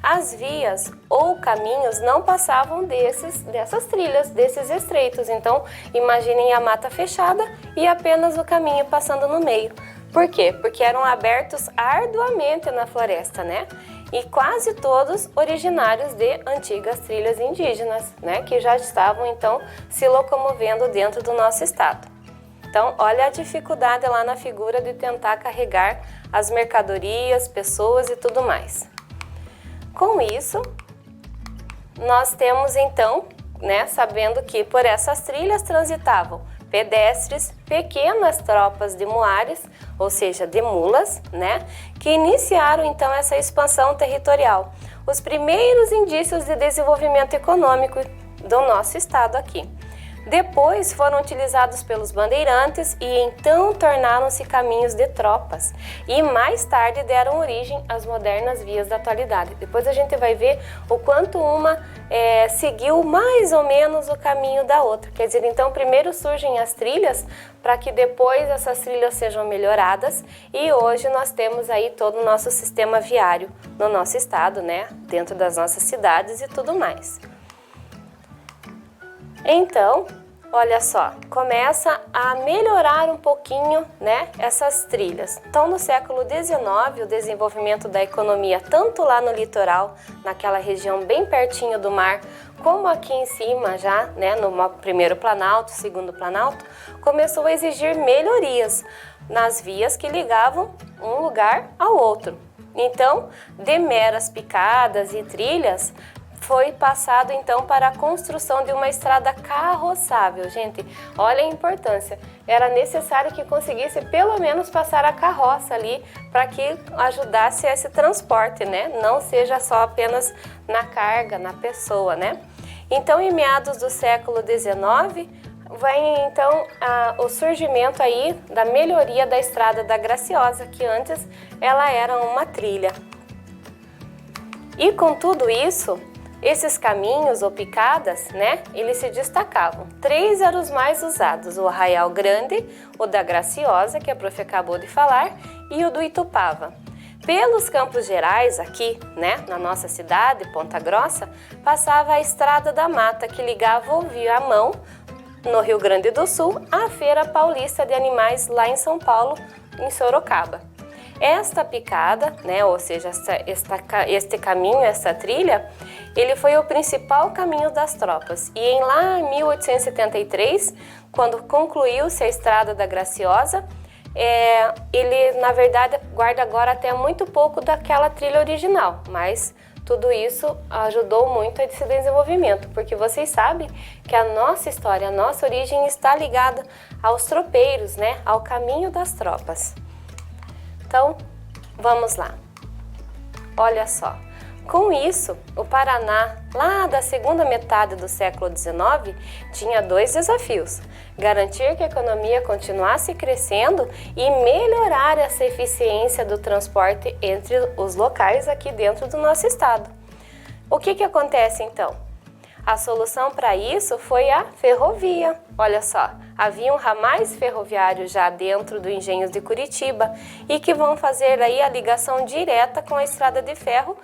as vias ou caminhos não passavam dessas trilhas, desses estreitos. Então, imaginem a mata fechada e apenas o caminho passando no meio. Por quê? Porque eram abertos arduamente na floresta, né? E quase todos originários de antigas trilhas indígenas, né? Que já estavam, então, se locomovendo dentro do nosso estado. Então, olha a dificuldade lá na figura de tentar carregar as mercadorias, pessoas e tudo mais. Com isso, nós temos então, né, sabendo que por essas trilhas transitavam pedestres, pequenas tropas de muares, ou seja, de mulas, né, que iniciaram então essa expansão territorial. Os primeiros indícios de desenvolvimento econômico do nosso estado aqui. Depois foram utilizados pelos bandeirantes e então tornaram-se caminhos de tropas. E mais tarde deram origem às modernas vias da atualidade. Depois a gente vai ver o quanto uma seguiu mais ou menos o caminho da outra. Quer dizer, então primeiro surgem as trilhas para que depois essas trilhas sejam melhoradas. E hoje nós temos aí todo o nosso sistema viário no nosso estado, né? Dentro das nossas cidades e tudo mais. Então, olha só, começa a melhorar um pouquinho, né, essas trilhas. Então, no século XIX, o desenvolvimento da economia, tanto lá no litoral, naquela região bem pertinho do mar, como aqui em cima já, né, no primeiro planalto, segundo planalto, começou a exigir melhorias nas vias que ligavam um lugar ao outro. Então, de meras picadas e trilhas, foi passado então para a construção de uma estrada carroçável. Gente, olha a importância. Era necessário que conseguisse pelo menos passar a carroça ali para que ajudasse esse transporte, né? Não seja só apenas na carga, na pessoa, né? Então, em meados do século XIX, vem então o surgimento aí da melhoria da estrada da Graciosa, que antes ela era uma trilha. E com tudo isso, Esses caminhos ou picadas, né, eles se destacavam. 3 eram os mais usados: o Arraial Grande, o da Graciosa, que a prof acabou de falar, e o do Itupava. Pelos Campos Gerais, aqui, né, na nossa cidade, Ponta Grossa, passava a Estrada da Mata, que ligava o Viamão, no Rio Grande do Sul, à Feira Paulista de Animais, lá em São Paulo, em Sorocaba. Esta picada, né, ou seja, este caminho, essa trilha, ele foi o principal caminho das tropas. E lá em 1873, quando concluiu-se a Estrada da Graciosa, ele, na verdade, guarda agora até muito pouco daquela trilha original, mas tudo isso ajudou muito a esse desenvolvimento, porque vocês sabem que a nossa história, a nossa origem está ligada aos tropeiros, né, ao caminho das tropas. Então, vamos lá. Olha só. Com isso, o Paraná, lá da segunda metade do século XIX, tinha 2 desafios: garantir que a economia continuasse crescendo e melhorar essa eficiência do transporte entre os locais aqui dentro do nosso estado. O que acontece então? A solução para isso foi a ferrovia. Olha só, haviam ramais ferroviários já dentro do Engenhos de Curitiba e que vão fazer aí a ligação direta com a estrada de ferro,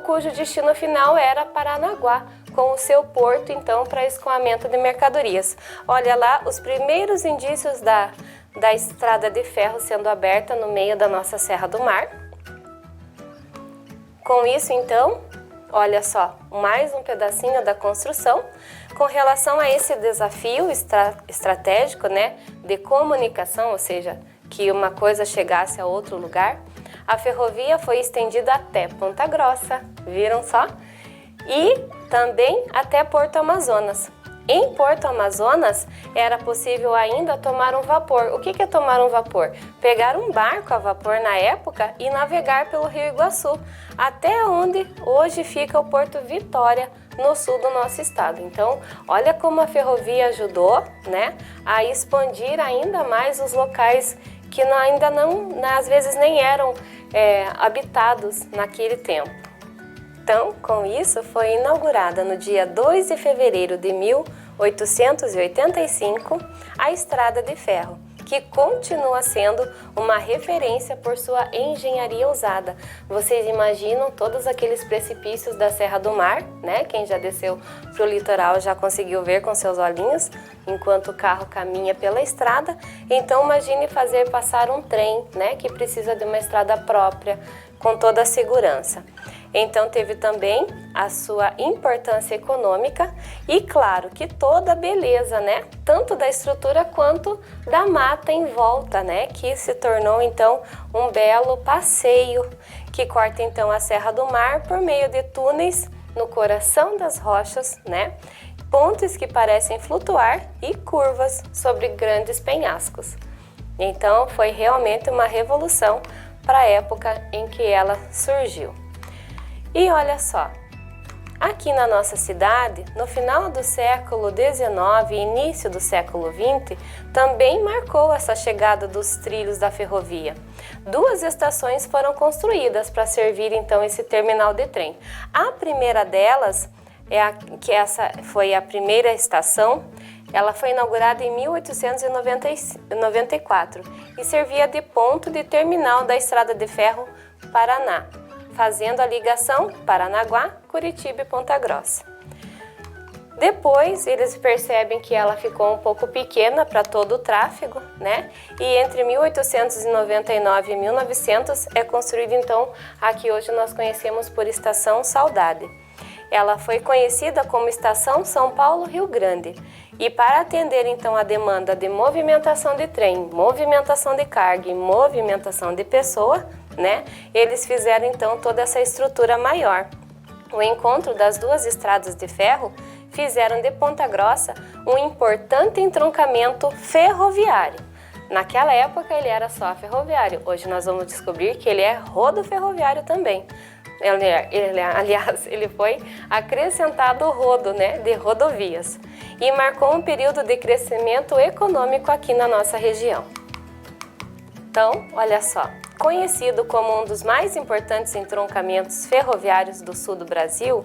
cujo destino final era Paranaguá, com o seu porto então para escoamento de mercadorias. Olha lá os primeiros indícios da estrada de ferro sendo aberta no meio da nossa Serra do Mar. Com isso então, olha só, mais um pedacinho da construção. Com relação a esse desafio estratégico, né, de comunicação, ou seja, que uma coisa chegasse a outro lugar, a ferrovia foi estendida até Ponta Grossa, viram só? E também até Porto Amazonas. Em Porto Amazonas era possível ainda tomar um vapor. O que é tomar um vapor? Pegar um barco a vapor na época e navegar pelo Rio Iguaçu, até onde hoje fica o Porto Vitória, no sul do nosso estado. Então, olha como a ferrovia ajudou, né, a expandir ainda mais os locais que ainda não, às vezes nem eram habitados naquele tempo. Então, com isso, foi inaugurada no dia 2 de fevereiro de 1885 a Estrada de Ferro, que continua sendo uma referência por sua engenharia ousada. Vocês imaginam todos aqueles precipícios da Serra do Mar, né? Quem já desceu para o litoral já conseguiu ver com seus olhinhos, enquanto o carro caminha pela estrada. Então imagine fazer passar um trem, né? Que precisa de uma estrada própria, com toda a segurança. Então teve também a sua importância econômica e claro que toda a beleza, né, tanto da estrutura quanto da mata em volta, né, que se tornou então um belo passeio que corta então a Serra do Mar por meio de túneis no coração das rochas, né, pontes que parecem flutuar e curvas sobre grandes penhascos. Então foi realmente uma revolução para a época em que ela surgiu. E olha só, aqui na nossa cidade, no final do século XIX e início do século XX, também marcou essa chegada dos trilhos da ferrovia. 2 estações foram construídas para servir então esse terminal de trem. A primeira delas, essa foi a primeira estação, ela foi inaugurada em 1894 e servia de ponto de terminal da Estrada de Ferro Paraná, fazendo a ligação Paranaguá, Curitiba e Ponta Grossa. Depois eles percebem que ela ficou um pouco pequena para todo o tráfego, né? E entre 1899 e 1900 é construída então a que hoje nós conhecemos por Estação Saudade. Ela foi conhecida como Estação São Paulo-Rio Grande e para atender então a demanda de movimentação de trem, movimentação de carga e movimentação de pessoa, né? Eles fizeram então toda essa estrutura maior. O encontro das 2 estradas de ferro fizeram de Ponta Grossa um importante entroncamento ferroviário. Naquela época ele era só ferroviário, hoje nós vamos descobrir que ele é rodoferroviário também. Aliás, ele foi acrescentado o rodo, né, de rodovias e marcou um período de crescimento econômico aqui na nossa região. Então, olha só, conhecido como um dos mais importantes entroncamentos ferroviários do sul do Brasil,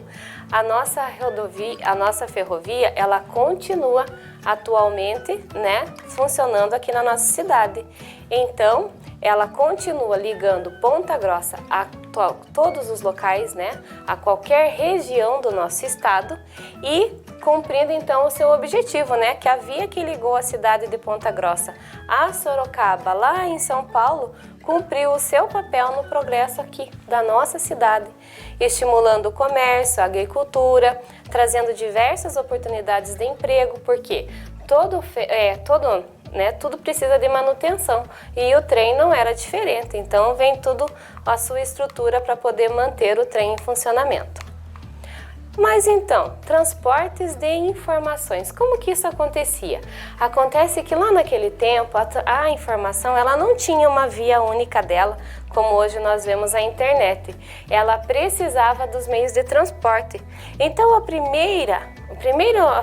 a nossa ferrovia, ela continua atualmente, né, funcionando aqui na nossa cidade. Então, ela continua ligando Ponta Grossa a todos os locais, né, a qualquer região do nosso estado e cumprindo então o seu objetivo, né, que a via que ligou a cidade de Ponta Grossa a Sorocaba, lá em São Paulo, cumpriu o seu papel no progresso aqui da nossa cidade, estimulando o comércio, a agricultura, trazendo diversas oportunidades de emprego, porque tudo precisa de manutenção e o trem não era diferente, então vem tudo a sua estrutura para poder manter o trem em funcionamento. Mas então, transportes de informações, como que isso acontecia? Acontece que lá naquele tempo a informação ela não tinha uma via única dela, como hoje nós vemos a internet. Ela precisava dos meios de transporte. Então a primeira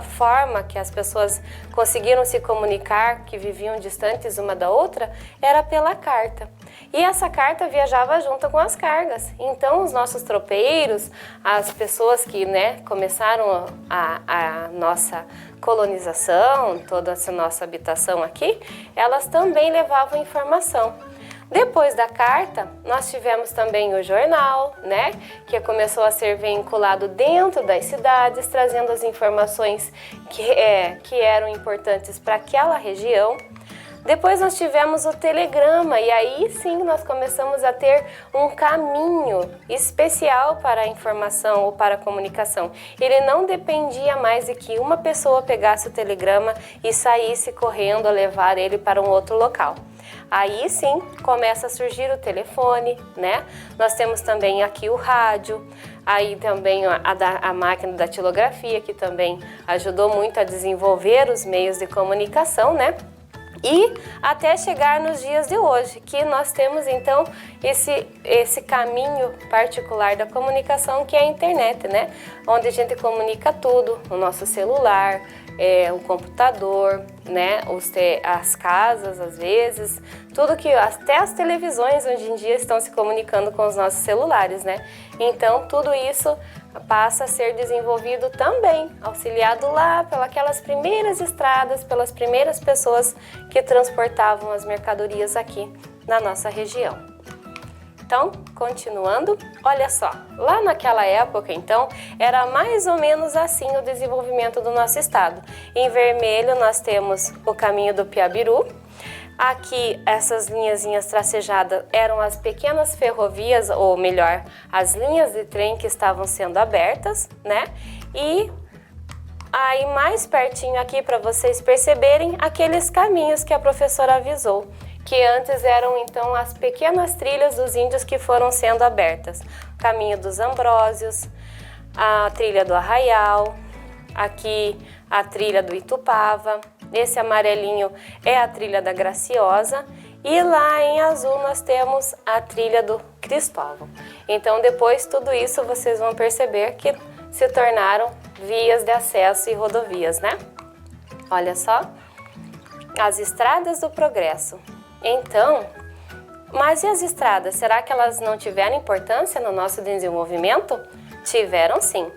forma que as pessoas conseguiram se comunicar, que viviam distantes uma da outra, era pela carta. E essa carta viajava junto com as cargas. Então os nossos tropeiros, as pessoas que, né, começaram a nossa colonização, toda essa nossa habitação aqui, elas também levavam informação. Depois da carta, nós tivemos também o jornal, né, que começou a ser vinculado dentro das cidades, trazendo as informações que eram importantes para aquela região. Depois nós tivemos o telegrama e aí sim nós começamos a ter um caminho especial para a informação ou para a comunicação. Ele não dependia mais de que uma pessoa pegasse o telegrama e saísse correndo a levar ele para um outro local. Aí sim começa a surgir o telefone, né? Nós temos também aqui o rádio, aí também a máquina da datilografia, que também ajudou muito a desenvolver os meios de comunicação, né? E até chegar nos dias de hoje, que nós temos então esse caminho particular da comunicação, que é a internet, né? Onde a gente comunica tudo, o nosso celular, o computador, né? As casas, às vezes, tudo que até as televisões hoje em dia estão se comunicando com os nossos celulares, né? Então tudo isso passa a ser desenvolvido também, auxiliado lá pelas primeiras estradas, pelas primeiras pessoas que transportavam as mercadorias aqui na nossa região. Então, continuando, olha só, lá naquela época, então, era mais ou menos assim o desenvolvimento do nosso estado. Em vermelho nós temos o caminho do Piabiru. Aqui, essas linhazinhas tracejadas eram as pequenas ferrovias, ou melhor, as linhas de trem que estavam sendo abertas, né? E aí, mais pertinho aqui, para vocês perceberem, aqueles caminhos que a professora avisou, que antes eram, então, as pequenas trilhas dos índios que foram sendo abertas. O caminho dos Ambrósios, a trilha do Arraial, aqui a trilha do Itupava. Esse amarelinho é a trilha da Graciosa e lá em azul nós temos a trilha do Cristóvão. Então depois tudo isso vocês vão perceber que se tornaram vias de acesso e rodovias, né? Olha só, as estradas do progresso. Então, mas e as estradas? Será que elas não tiveram importância no nosso desenvolvimento? Tiveram sim.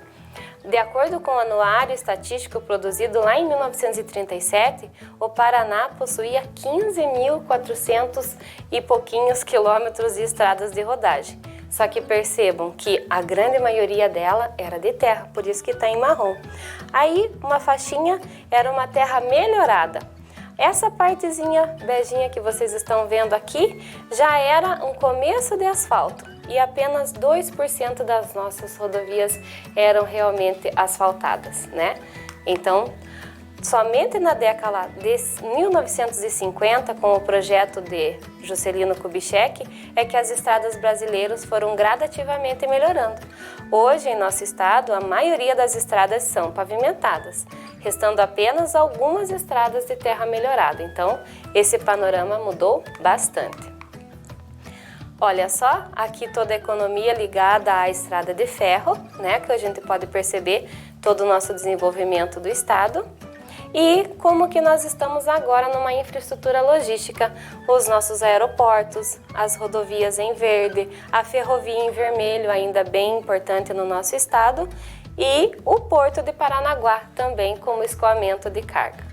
De acordo com o anuário estatístico produzido lá em 1937, o Paraná possuía 15.400 e pouquinhos quilômetros de estradas de rodagem. Só que percebam que a grande maioria dela era de terra, por isso que está em marrom. Aí, uma faixinha era uma terra melhorada. Essa partezinha beijinha que vocês estão vendo aqui já era um começo de asfalto. E apenas 2% das nossas rodovias eram realmente asfaltadas, né? Então, somente na década de 1950, com o projeto de Juscelino Kubitschek, é que as estradas brasileiras foram gradativamente melhorando. Hoje, em nosso estado, a maioria das estradas são pavimentadas, restando apenas algumas estradas de terra melhorada. Então, esse panorama mudou bastante. Olha só, aqui toda a economia ligada à estrada de ferro, né, que a gente pode perceber todo o nosso desenvolvimento do estado. e como que nós estamos agora numa infraestrutura logística, os nossos aeroportos, as rodovias em verde, a ferrovia em vermelho, ainda bem importante no nosso estado, e o Porto de Paranaguá também como escoamento de carga.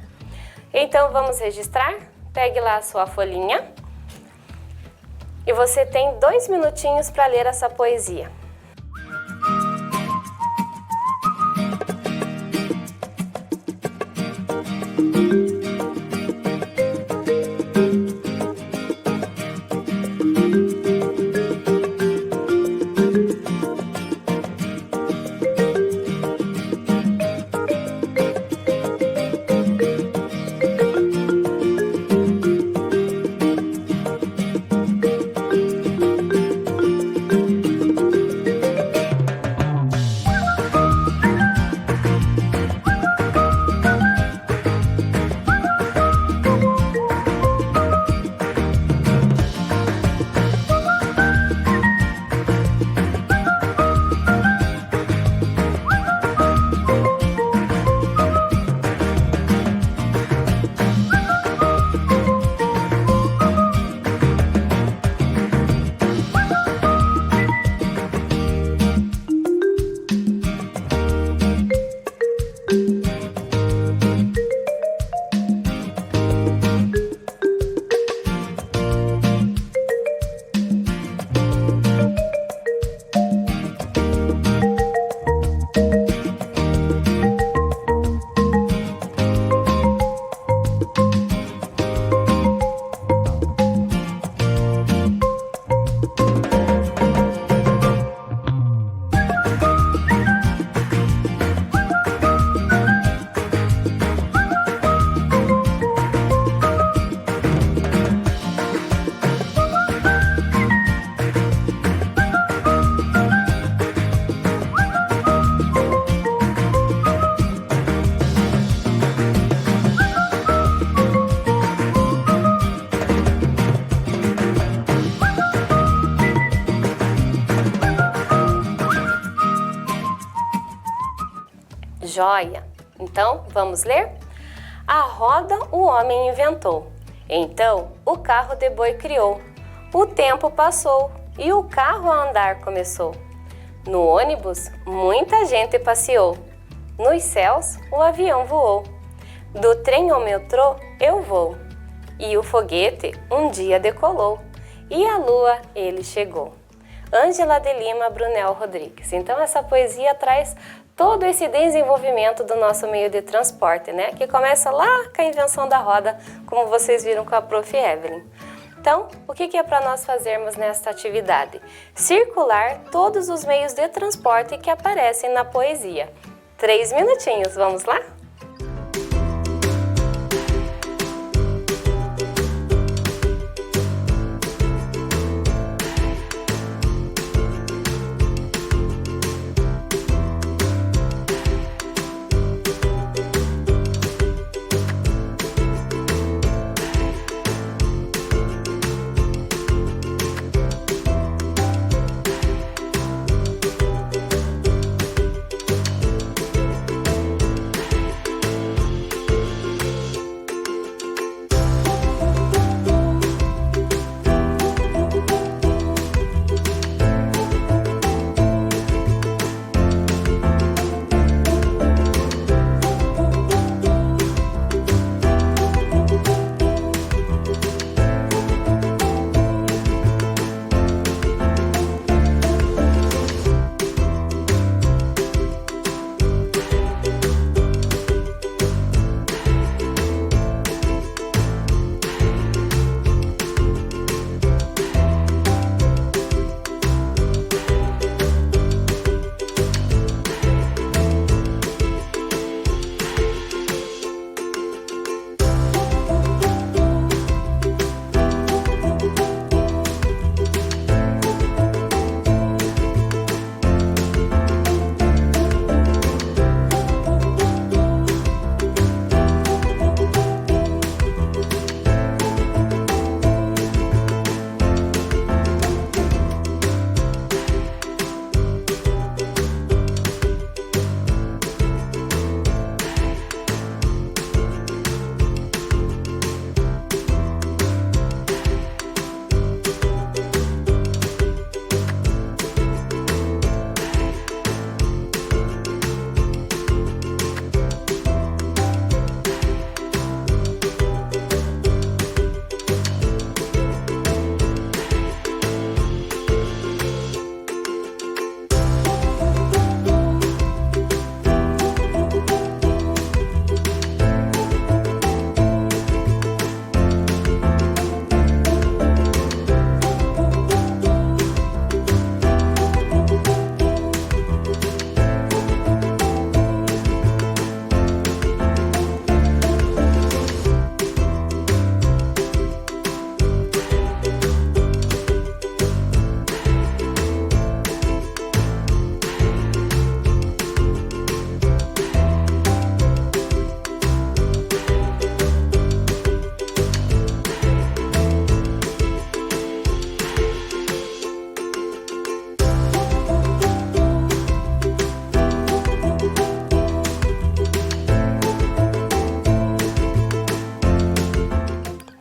Então vamos registrar? Pegue lá a sua folhinha e você tem 2 minutinhos para ler essa poesia. Joia! Então, vamos ler? A roda o homem inventou, então o carro de boi criou. O tempo passou e o carro a andar começou. No ônibus, muita gente passeou. Nos céus, o avião voou. Do trem ao metrô, eu vou. E o foguete um dia decolou. E a lua, ele chegou. Ângela de Lima Brunel Rodrigues. Então, essa poesia traz todo esse desenvolvimento do nosso meio de transporte, né? Que começa lá com a invenção da roda, como vocês viram com a Prof. Evelyn. Então, o que é para nós fazermos nesta atividade? Circular todos os meios de transporte que aparecem na poesia. 3 minutinhos, vamos lá?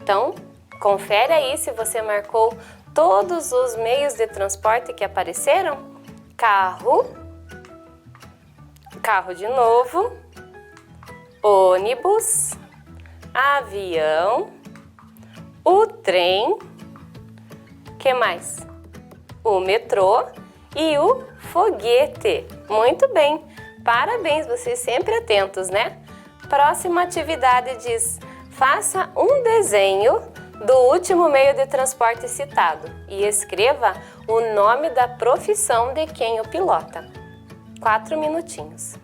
Então, confere aí se você marcou todos os meios de transporte que apareceram. Carro, carro de novo, ônibus, avião, o trem, que mais? O metrô e o foguete. Muito bem, parabéns, vocês sempre atentos, né? Próxima atividade diz: faça um desenho do último meio de transporte citado e escreva o nome da profissão de quem o pilota. 4 minutinhos.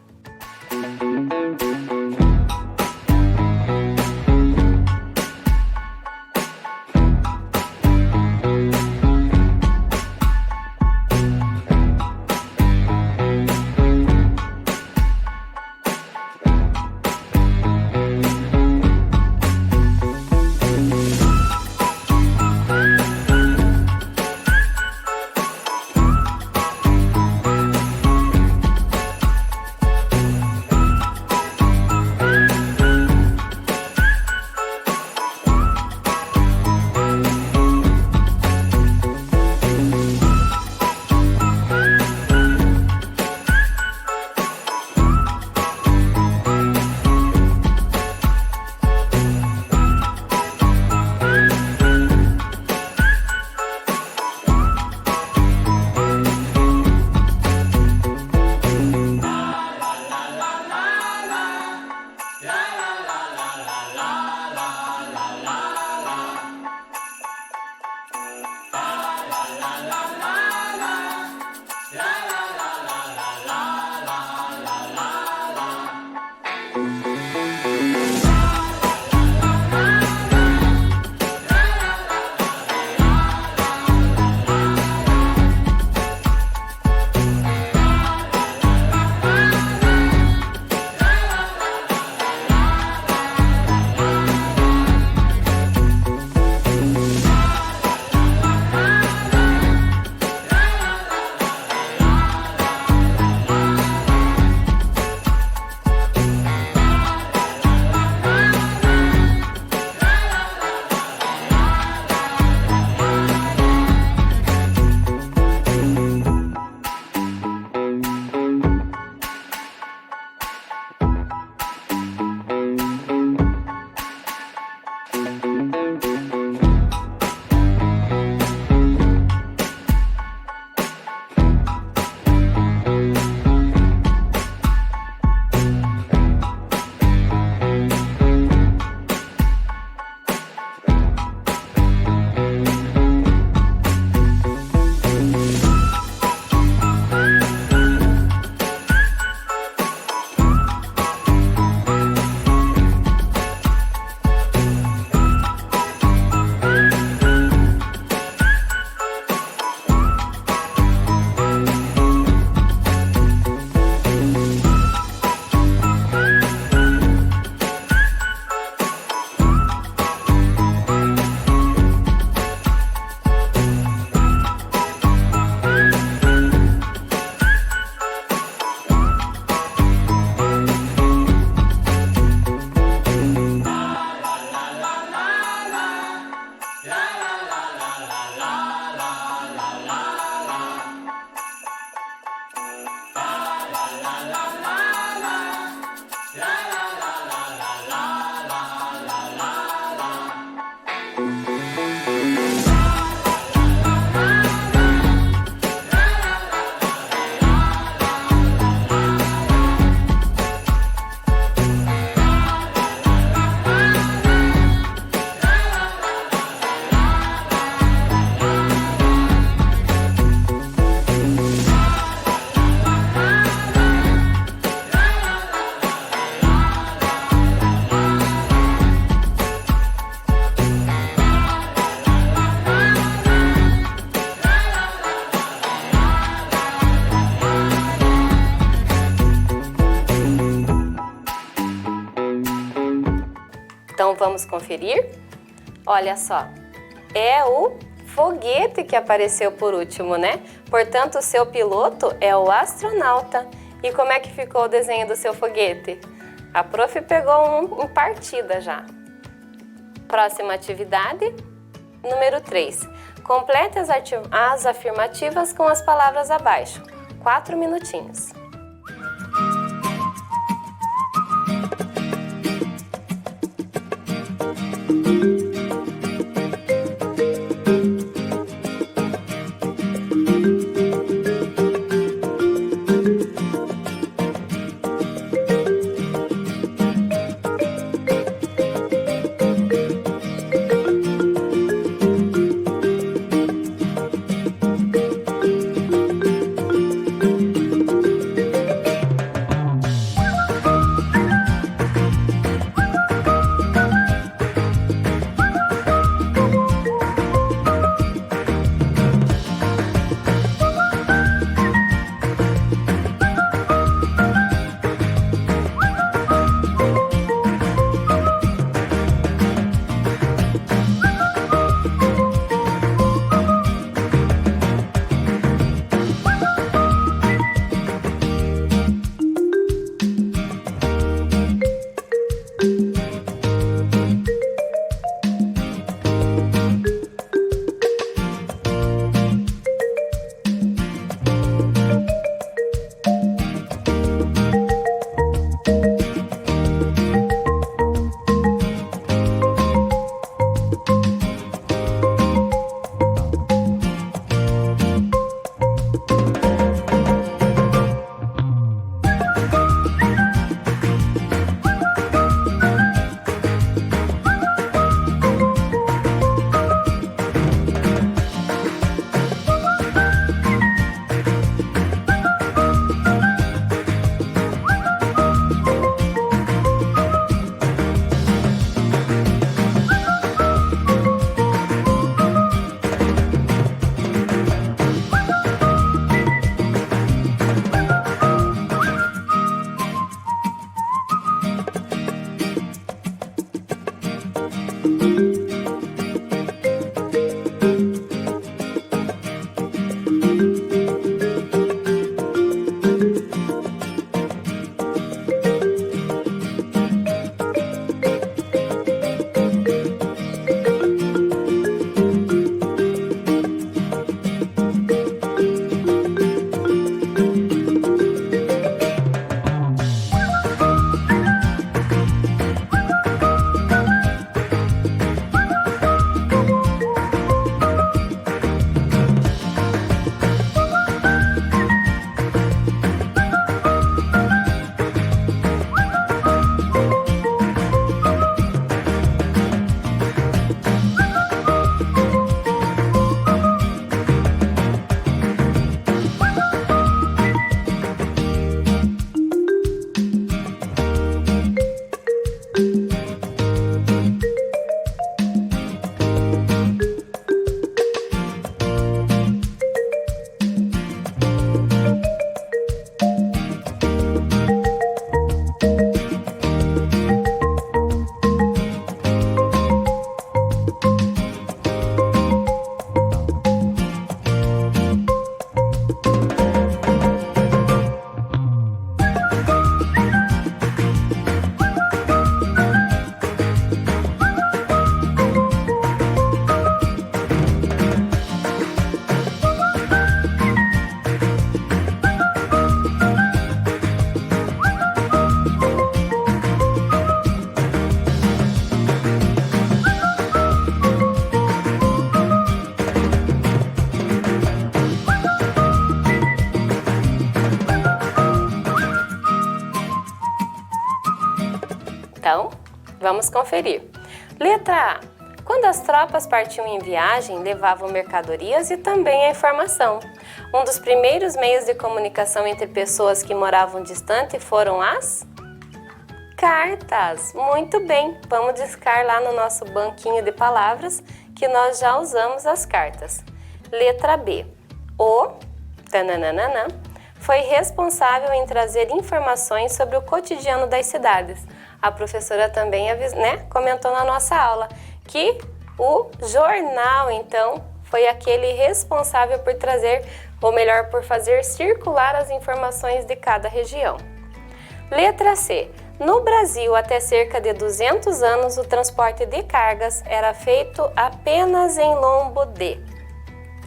Então vamos conferir? Olha só, é o foguete que apareceu por último, né? Portanto, o seu piloto é o astronauta. E como é que ficou o desenho do seu foguete? A prof pegou um em partida já. Próxima atividade, número 3. Complete as afirmativas com as palavras abaixo. 4 minutinhos. Então, vamos conferir. Letra A. Quando as tropas partiam em viagem, levavam mercadorias e também a informação. Um dos primeiros meios de comunicação entre pessoas que moravam distante foram as cartas. Muito bem, vamos discar lá no nosso banquinho de palavras que nós já usamos as cartas. Letra B. O tananana, foi responsável em trazer informações sobre o cotidiano das cidades. A professora também comentou na nossa aula que o jornal, então, foi aquele responsável por trazer, ou melhor, por fazer circular as informações de cada região. Letra C. No Brasil, até cerca de 200 anos, o transporte de cargas era feito apenas em lombo de.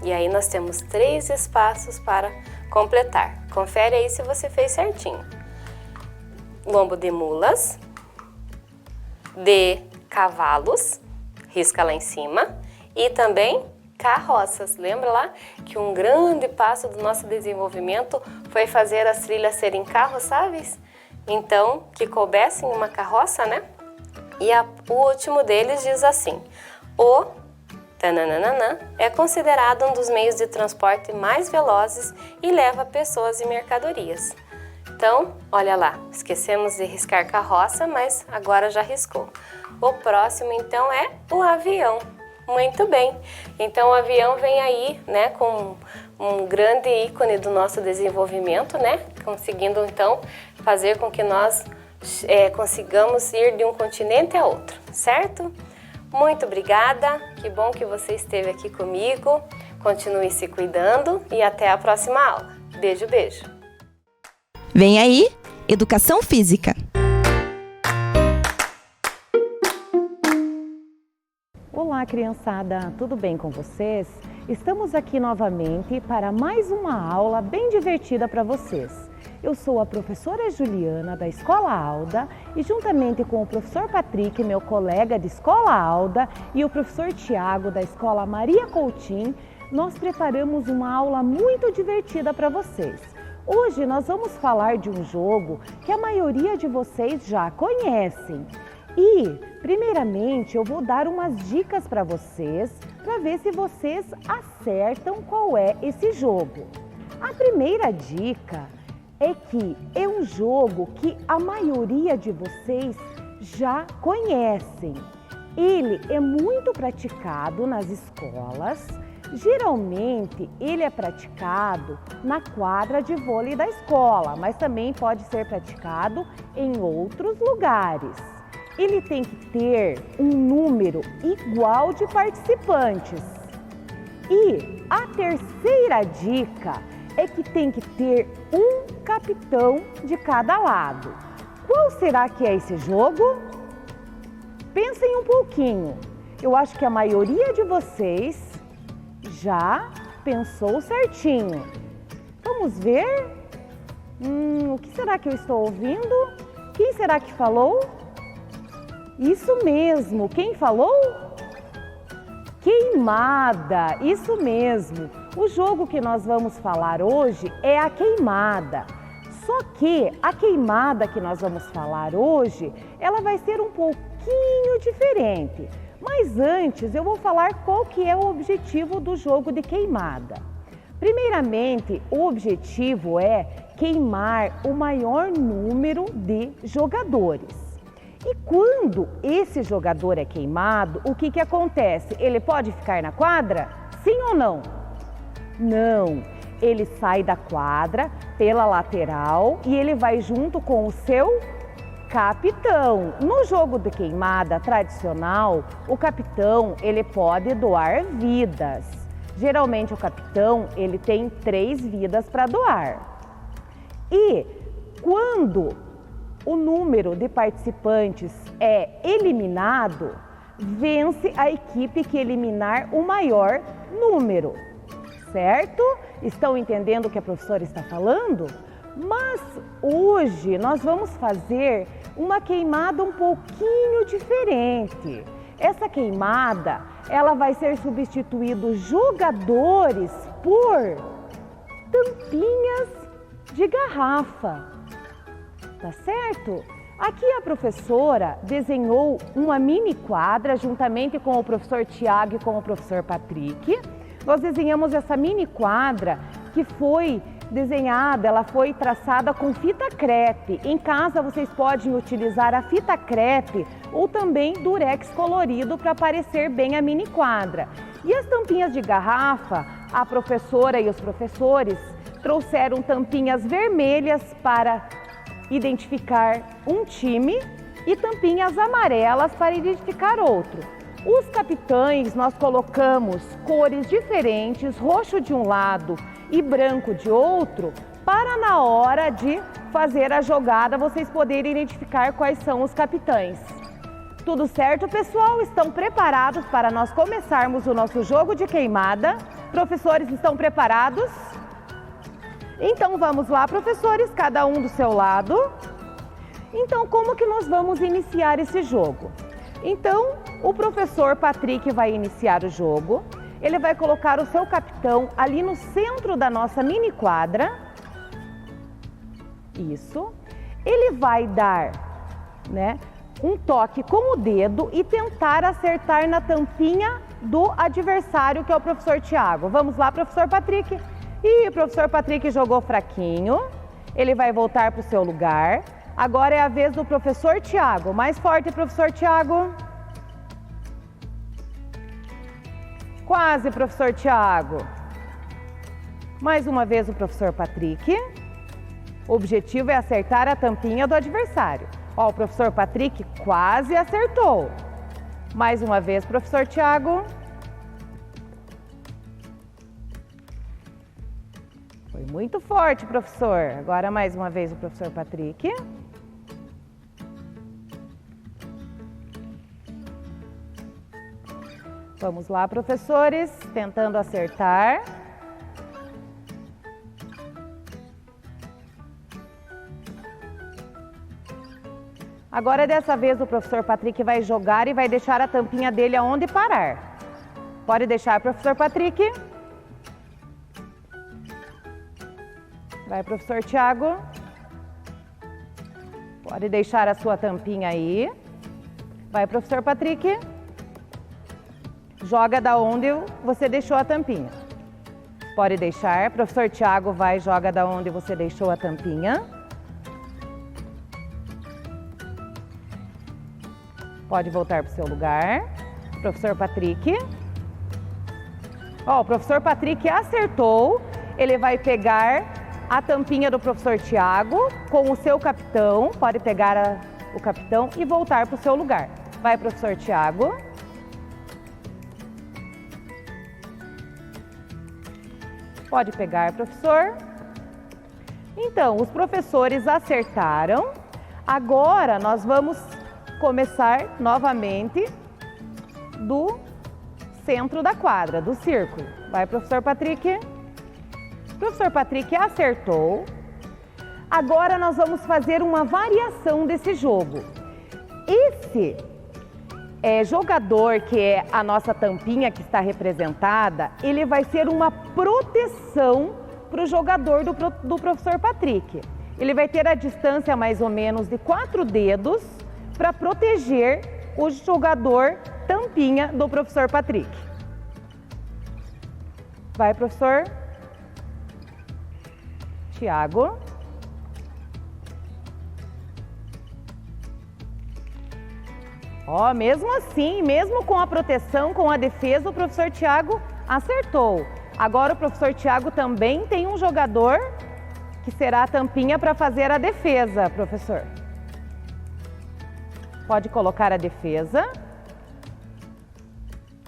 E aí nós temos 3 espaços para completar. Confere aí se você fez certinho. Lombo de mulas, de cavalos, risca lá em cima, e também carroças. Lembra lá que um grande passo do nosso desenvolvimento foi fazer as trilhas serem carroçáveis? Então, que coubessem uma carroça, né? E o último deles diz assim: o tananana é considerado um dos meios de transporte mais velozes e leva pessoas e mercadorias. Então, olha lá, esquecemos de riscar carroça, mas agora já riscou. O próximo, então, é o avião. Muito bem. Então, o avião vem aí, né, com um grande ícone do nosso desenvolvimento, né, conseguindo, então, fazer com que nós consigamos ir de um continente a outro, certo? Muito obrigada, que bom que você esteve aqui comigo. Continue se cuidando e até a próxima aula. Beijo, beijo. Vem aí, Educação Física. Olá, criançada, tudo bem com vocês? Estamos aqui novamente para mais uma aula bem divertida para vocês. Eu sou a professora Juliana da Escola Alda e juntamente com o professor Patrick, meu colega de Escola Alda, e o professor Tiago da Escola Maria Coutinho, nós preparamos uma aula muito divertida para vocês. Hoje nós vamos falar de um jogo que a maioria de vocês já conhecem. E, primeiramente, eu vou dar umas dicas para vocês, para ver se vocês acertam qual é esse jogo. A primeira dica é que é um jogo que a maioria de vocês já conhecem. Ele é muito praticado nas escolas. Geralmente, ele é praticado na quadra de vôlei da escola, mas também pode ser praticado em outros lugares. Ele tem que ter um número igual de participantes. E a terceira dica é que tem que ter um capitão de cada lado. Qual será que é esse jogo? Pensem um pouquinho. Eu acho que a maioria de vocês já pensou certinho. Vamos ver? O que será que eu estou ouvindo? Quem será que falou? Isso mesmo, quem falou? Queimada, isso mesmo. O jogo que nós vamos falar hoje é a queimada. Só que a queimada que nós vamos falar hoje, ela vai ser um pouquinho diferente. Mas antes eu vou falar qual que é o objetivo do jogo de queimada. Primeiramente, o objetivo é queimar o maior número de jogadores. E quando esse jogador é queimado, o que acontece? Ele pode ficar na quadra? Sim ou não? Não. Ele sai da quadra pela lateral e ele vai junto com o seu capitão. No jogo de queimada tradicional, o capitão ele pode doar vidas. Geralmente o capitão ele tem 3 vidas para doar. E quando o número de participantes é eliminado, vence a equipe que eliminar o maior número, certo? Estão entendendo o que a professora está falando? Mas hoje nós vamos fazer uma queimada um pouquinho diferente. Essa queimada, ela vai ser substituindo jogadores por tampinhas de garrafa. Tá certo? Aqui a professora desenhou uma mini quadra juntamente com o professor Tiago e com o professor Patrick. Nós desenhamos essa mini quadra que foi desenhada, ela foi traçada com fita crepe. Em casa vocês podem utilizar a fita crepe ou também durex colorido para aparecer bem a mini quadra. E as tampinhas de garrafa, a professora e os professores trouxeram tampinhas vermelhas para identificar um time e tampinhas amarelas para identificar outro. Os capitães nós colocamos cores diferentes, roxo de um lado e branco de outro, para na hora de fazer a jogada, vocês poderem identificar quais são os capitães. Tudo certo, pessoal? Estão preparados para nós começarmos o nosso jogo de queimada? Professores, estão preparados? Então vamos lá, professores, cada um do seu lado. Então, como que nós vamos iniciar esse jogo? Então, o professor Patrick vai iniciar o jogo. Ele vai colocar o seu capitão ali no centro da nossa mini quadra. Isso. Ele vai dar, um toque com o dedo e tentar acertar na tampinha do adversário, que é o professor Tiago. Vamos lá, professor Patrick. E o professor Patrick jogou fraquinho. Ele vai voltar para o seu lugar. Agora é a vez do professor Tiago. Mais forte, professor Tiago. Quase, professor Tiago. Mais uma vez o professor Patrick. O objetivo é acertar a tampinha do adversário. Ó, o professor Patrick quase acertou. Mais uma vez, professor Tiago. Foi muito forte, professor. Agora mais uma vez o professor Patrick. Vamos lá, professores, tentando acertar. Agora, dessa vez, o professor Patrick vai jogar e vai deixar a tampinha dele aonde parar. Pode deixar, professor Patrick. Vai, professor Tiago. Pode deixar a sua tampinha aí. Vai, professor Patrick. Joga da onde você deixou a tampinha. Pode deixar. Professor Tiago vai e joga da onde você deixou a tampinha. Pode voltar para o seu lugar. Professor Patrick. Ó, o professor Patrick acertou. Ele vai pegar a tampinha do professor Tiago com o seu capitão. Pode pegar o capitão e voltar para o seu lugar. Vai, professor Tiago. Pode pegar, professor. Então, os professores acertaram. Agora, nós vamos começar novamente do centro da quadra, do círculo. Vai, professor Patrick. Professor Patrick acertou. Agora nós vamos fazer uma variação desse jogo. Esse jogador, que é a nossa tampinha que está representada, ele vai ser uma proteção para o jogador do professor Patrick. Ele vai ter a distância mais ou menos de 4 dedos para proteger o jogador tampinha do professor Patrick. Vai, professor Tiago. Ó, mesmo assim, mesmo com a proteção, com a defesa, o professor Tiago acertou. Agora o professor Tiago também tem um jogador que será a tampinha para fazer a defesa, professor. Pode colocar a defesa.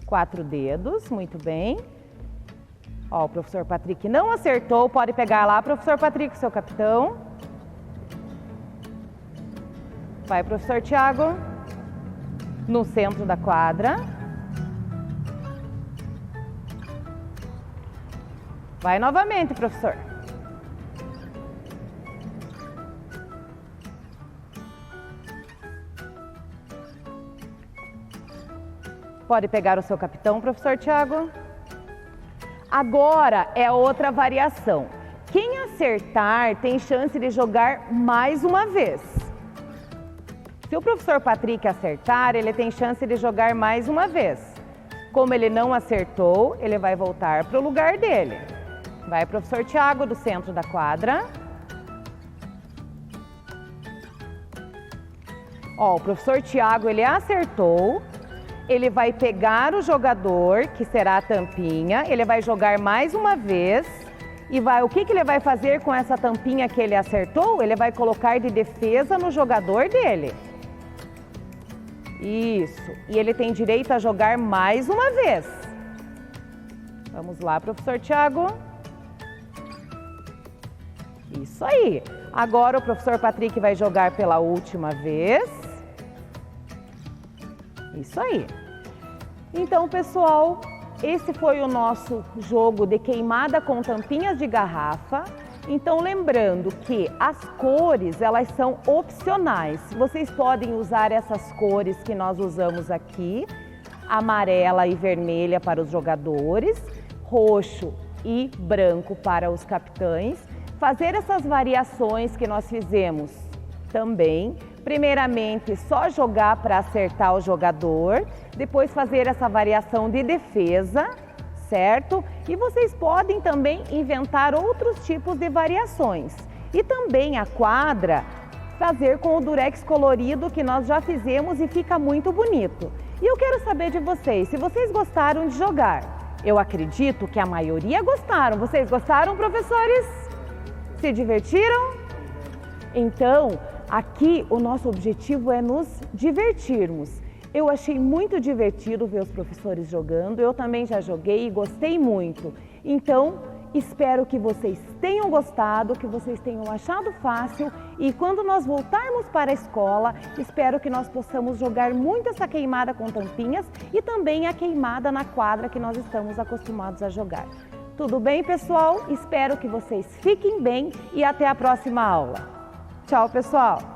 4 dedos, muito bem. Ó, o professor Patrick não acertou. Pode pegar lá, professor Patrick, seu capitão. Vai, professor Tiago. No centro da quadra. Vai novamente, professor. Pode pegar o seu capitão, professor Tiago. Agora é outra variação. Quem acertar tem chance de jogar mais uma vez. Se o professor Patrick acertar, ele tem chance de jogar mais uma vez. Como ele não acertou, ele vai voltar para o lugar dele. Vai, professor Tiago, do centro da quadra. Ó, o professor Tiago, ele acertou. Ele vai pegar o jogador, que será a tampinha, ele vai jogar mais uma vez e o que ele vai fazer com essa tampinha que ele acertou? Ele vai colocar de defesa no jogador dele. Isso. E ele tem direito a jogar mais uma vez. Vamos lá, professor Tiago. Isso aí. Agora o professor Patrick vai jogar pela última vez. Isso aí. Então, pessoal, esse foi o nosso jogo de queimada com tampinhas de garrafa. Então, lembrando que as cores, elas são opcionais. Vocês podem usar essas cores que nós usamos aqui, amarela e vermelha para os jogadores, roxo e branco para os capitães. Fazer essas variações que nós fizemos também. Primeiramente, só jogar para acertar o jogador, depois fazer essa variação de defesa, certo? E vocês podem também inventar outros tipos de variações. E também a quadra, fazer com o durex colorido que nós já fizemos e fica muito bonito. E eu quero saber de vocês, se vocês gostaram de jogar. Eu acredito que a maioria gostaram. Vocês gostaram, professores? Se divertiram? Então, aqui o nosso objetivo é nos divertirmos. Eu achei muito divertido ver os professores jogando, eu também já joguei e gostei muito. Então, espero que vocês tenham gostado, que vocês tenham achado fácil e quando nós voltarmos para a escola, espero que nós possamos jogar muito essa queimada com tampinhas e também a queimada na quadra que nós estamos acostumados a jogar. Tudo bem, pessoal? Espero que vocês fiquem bem e até a próxima aula. Tchau, pessoal!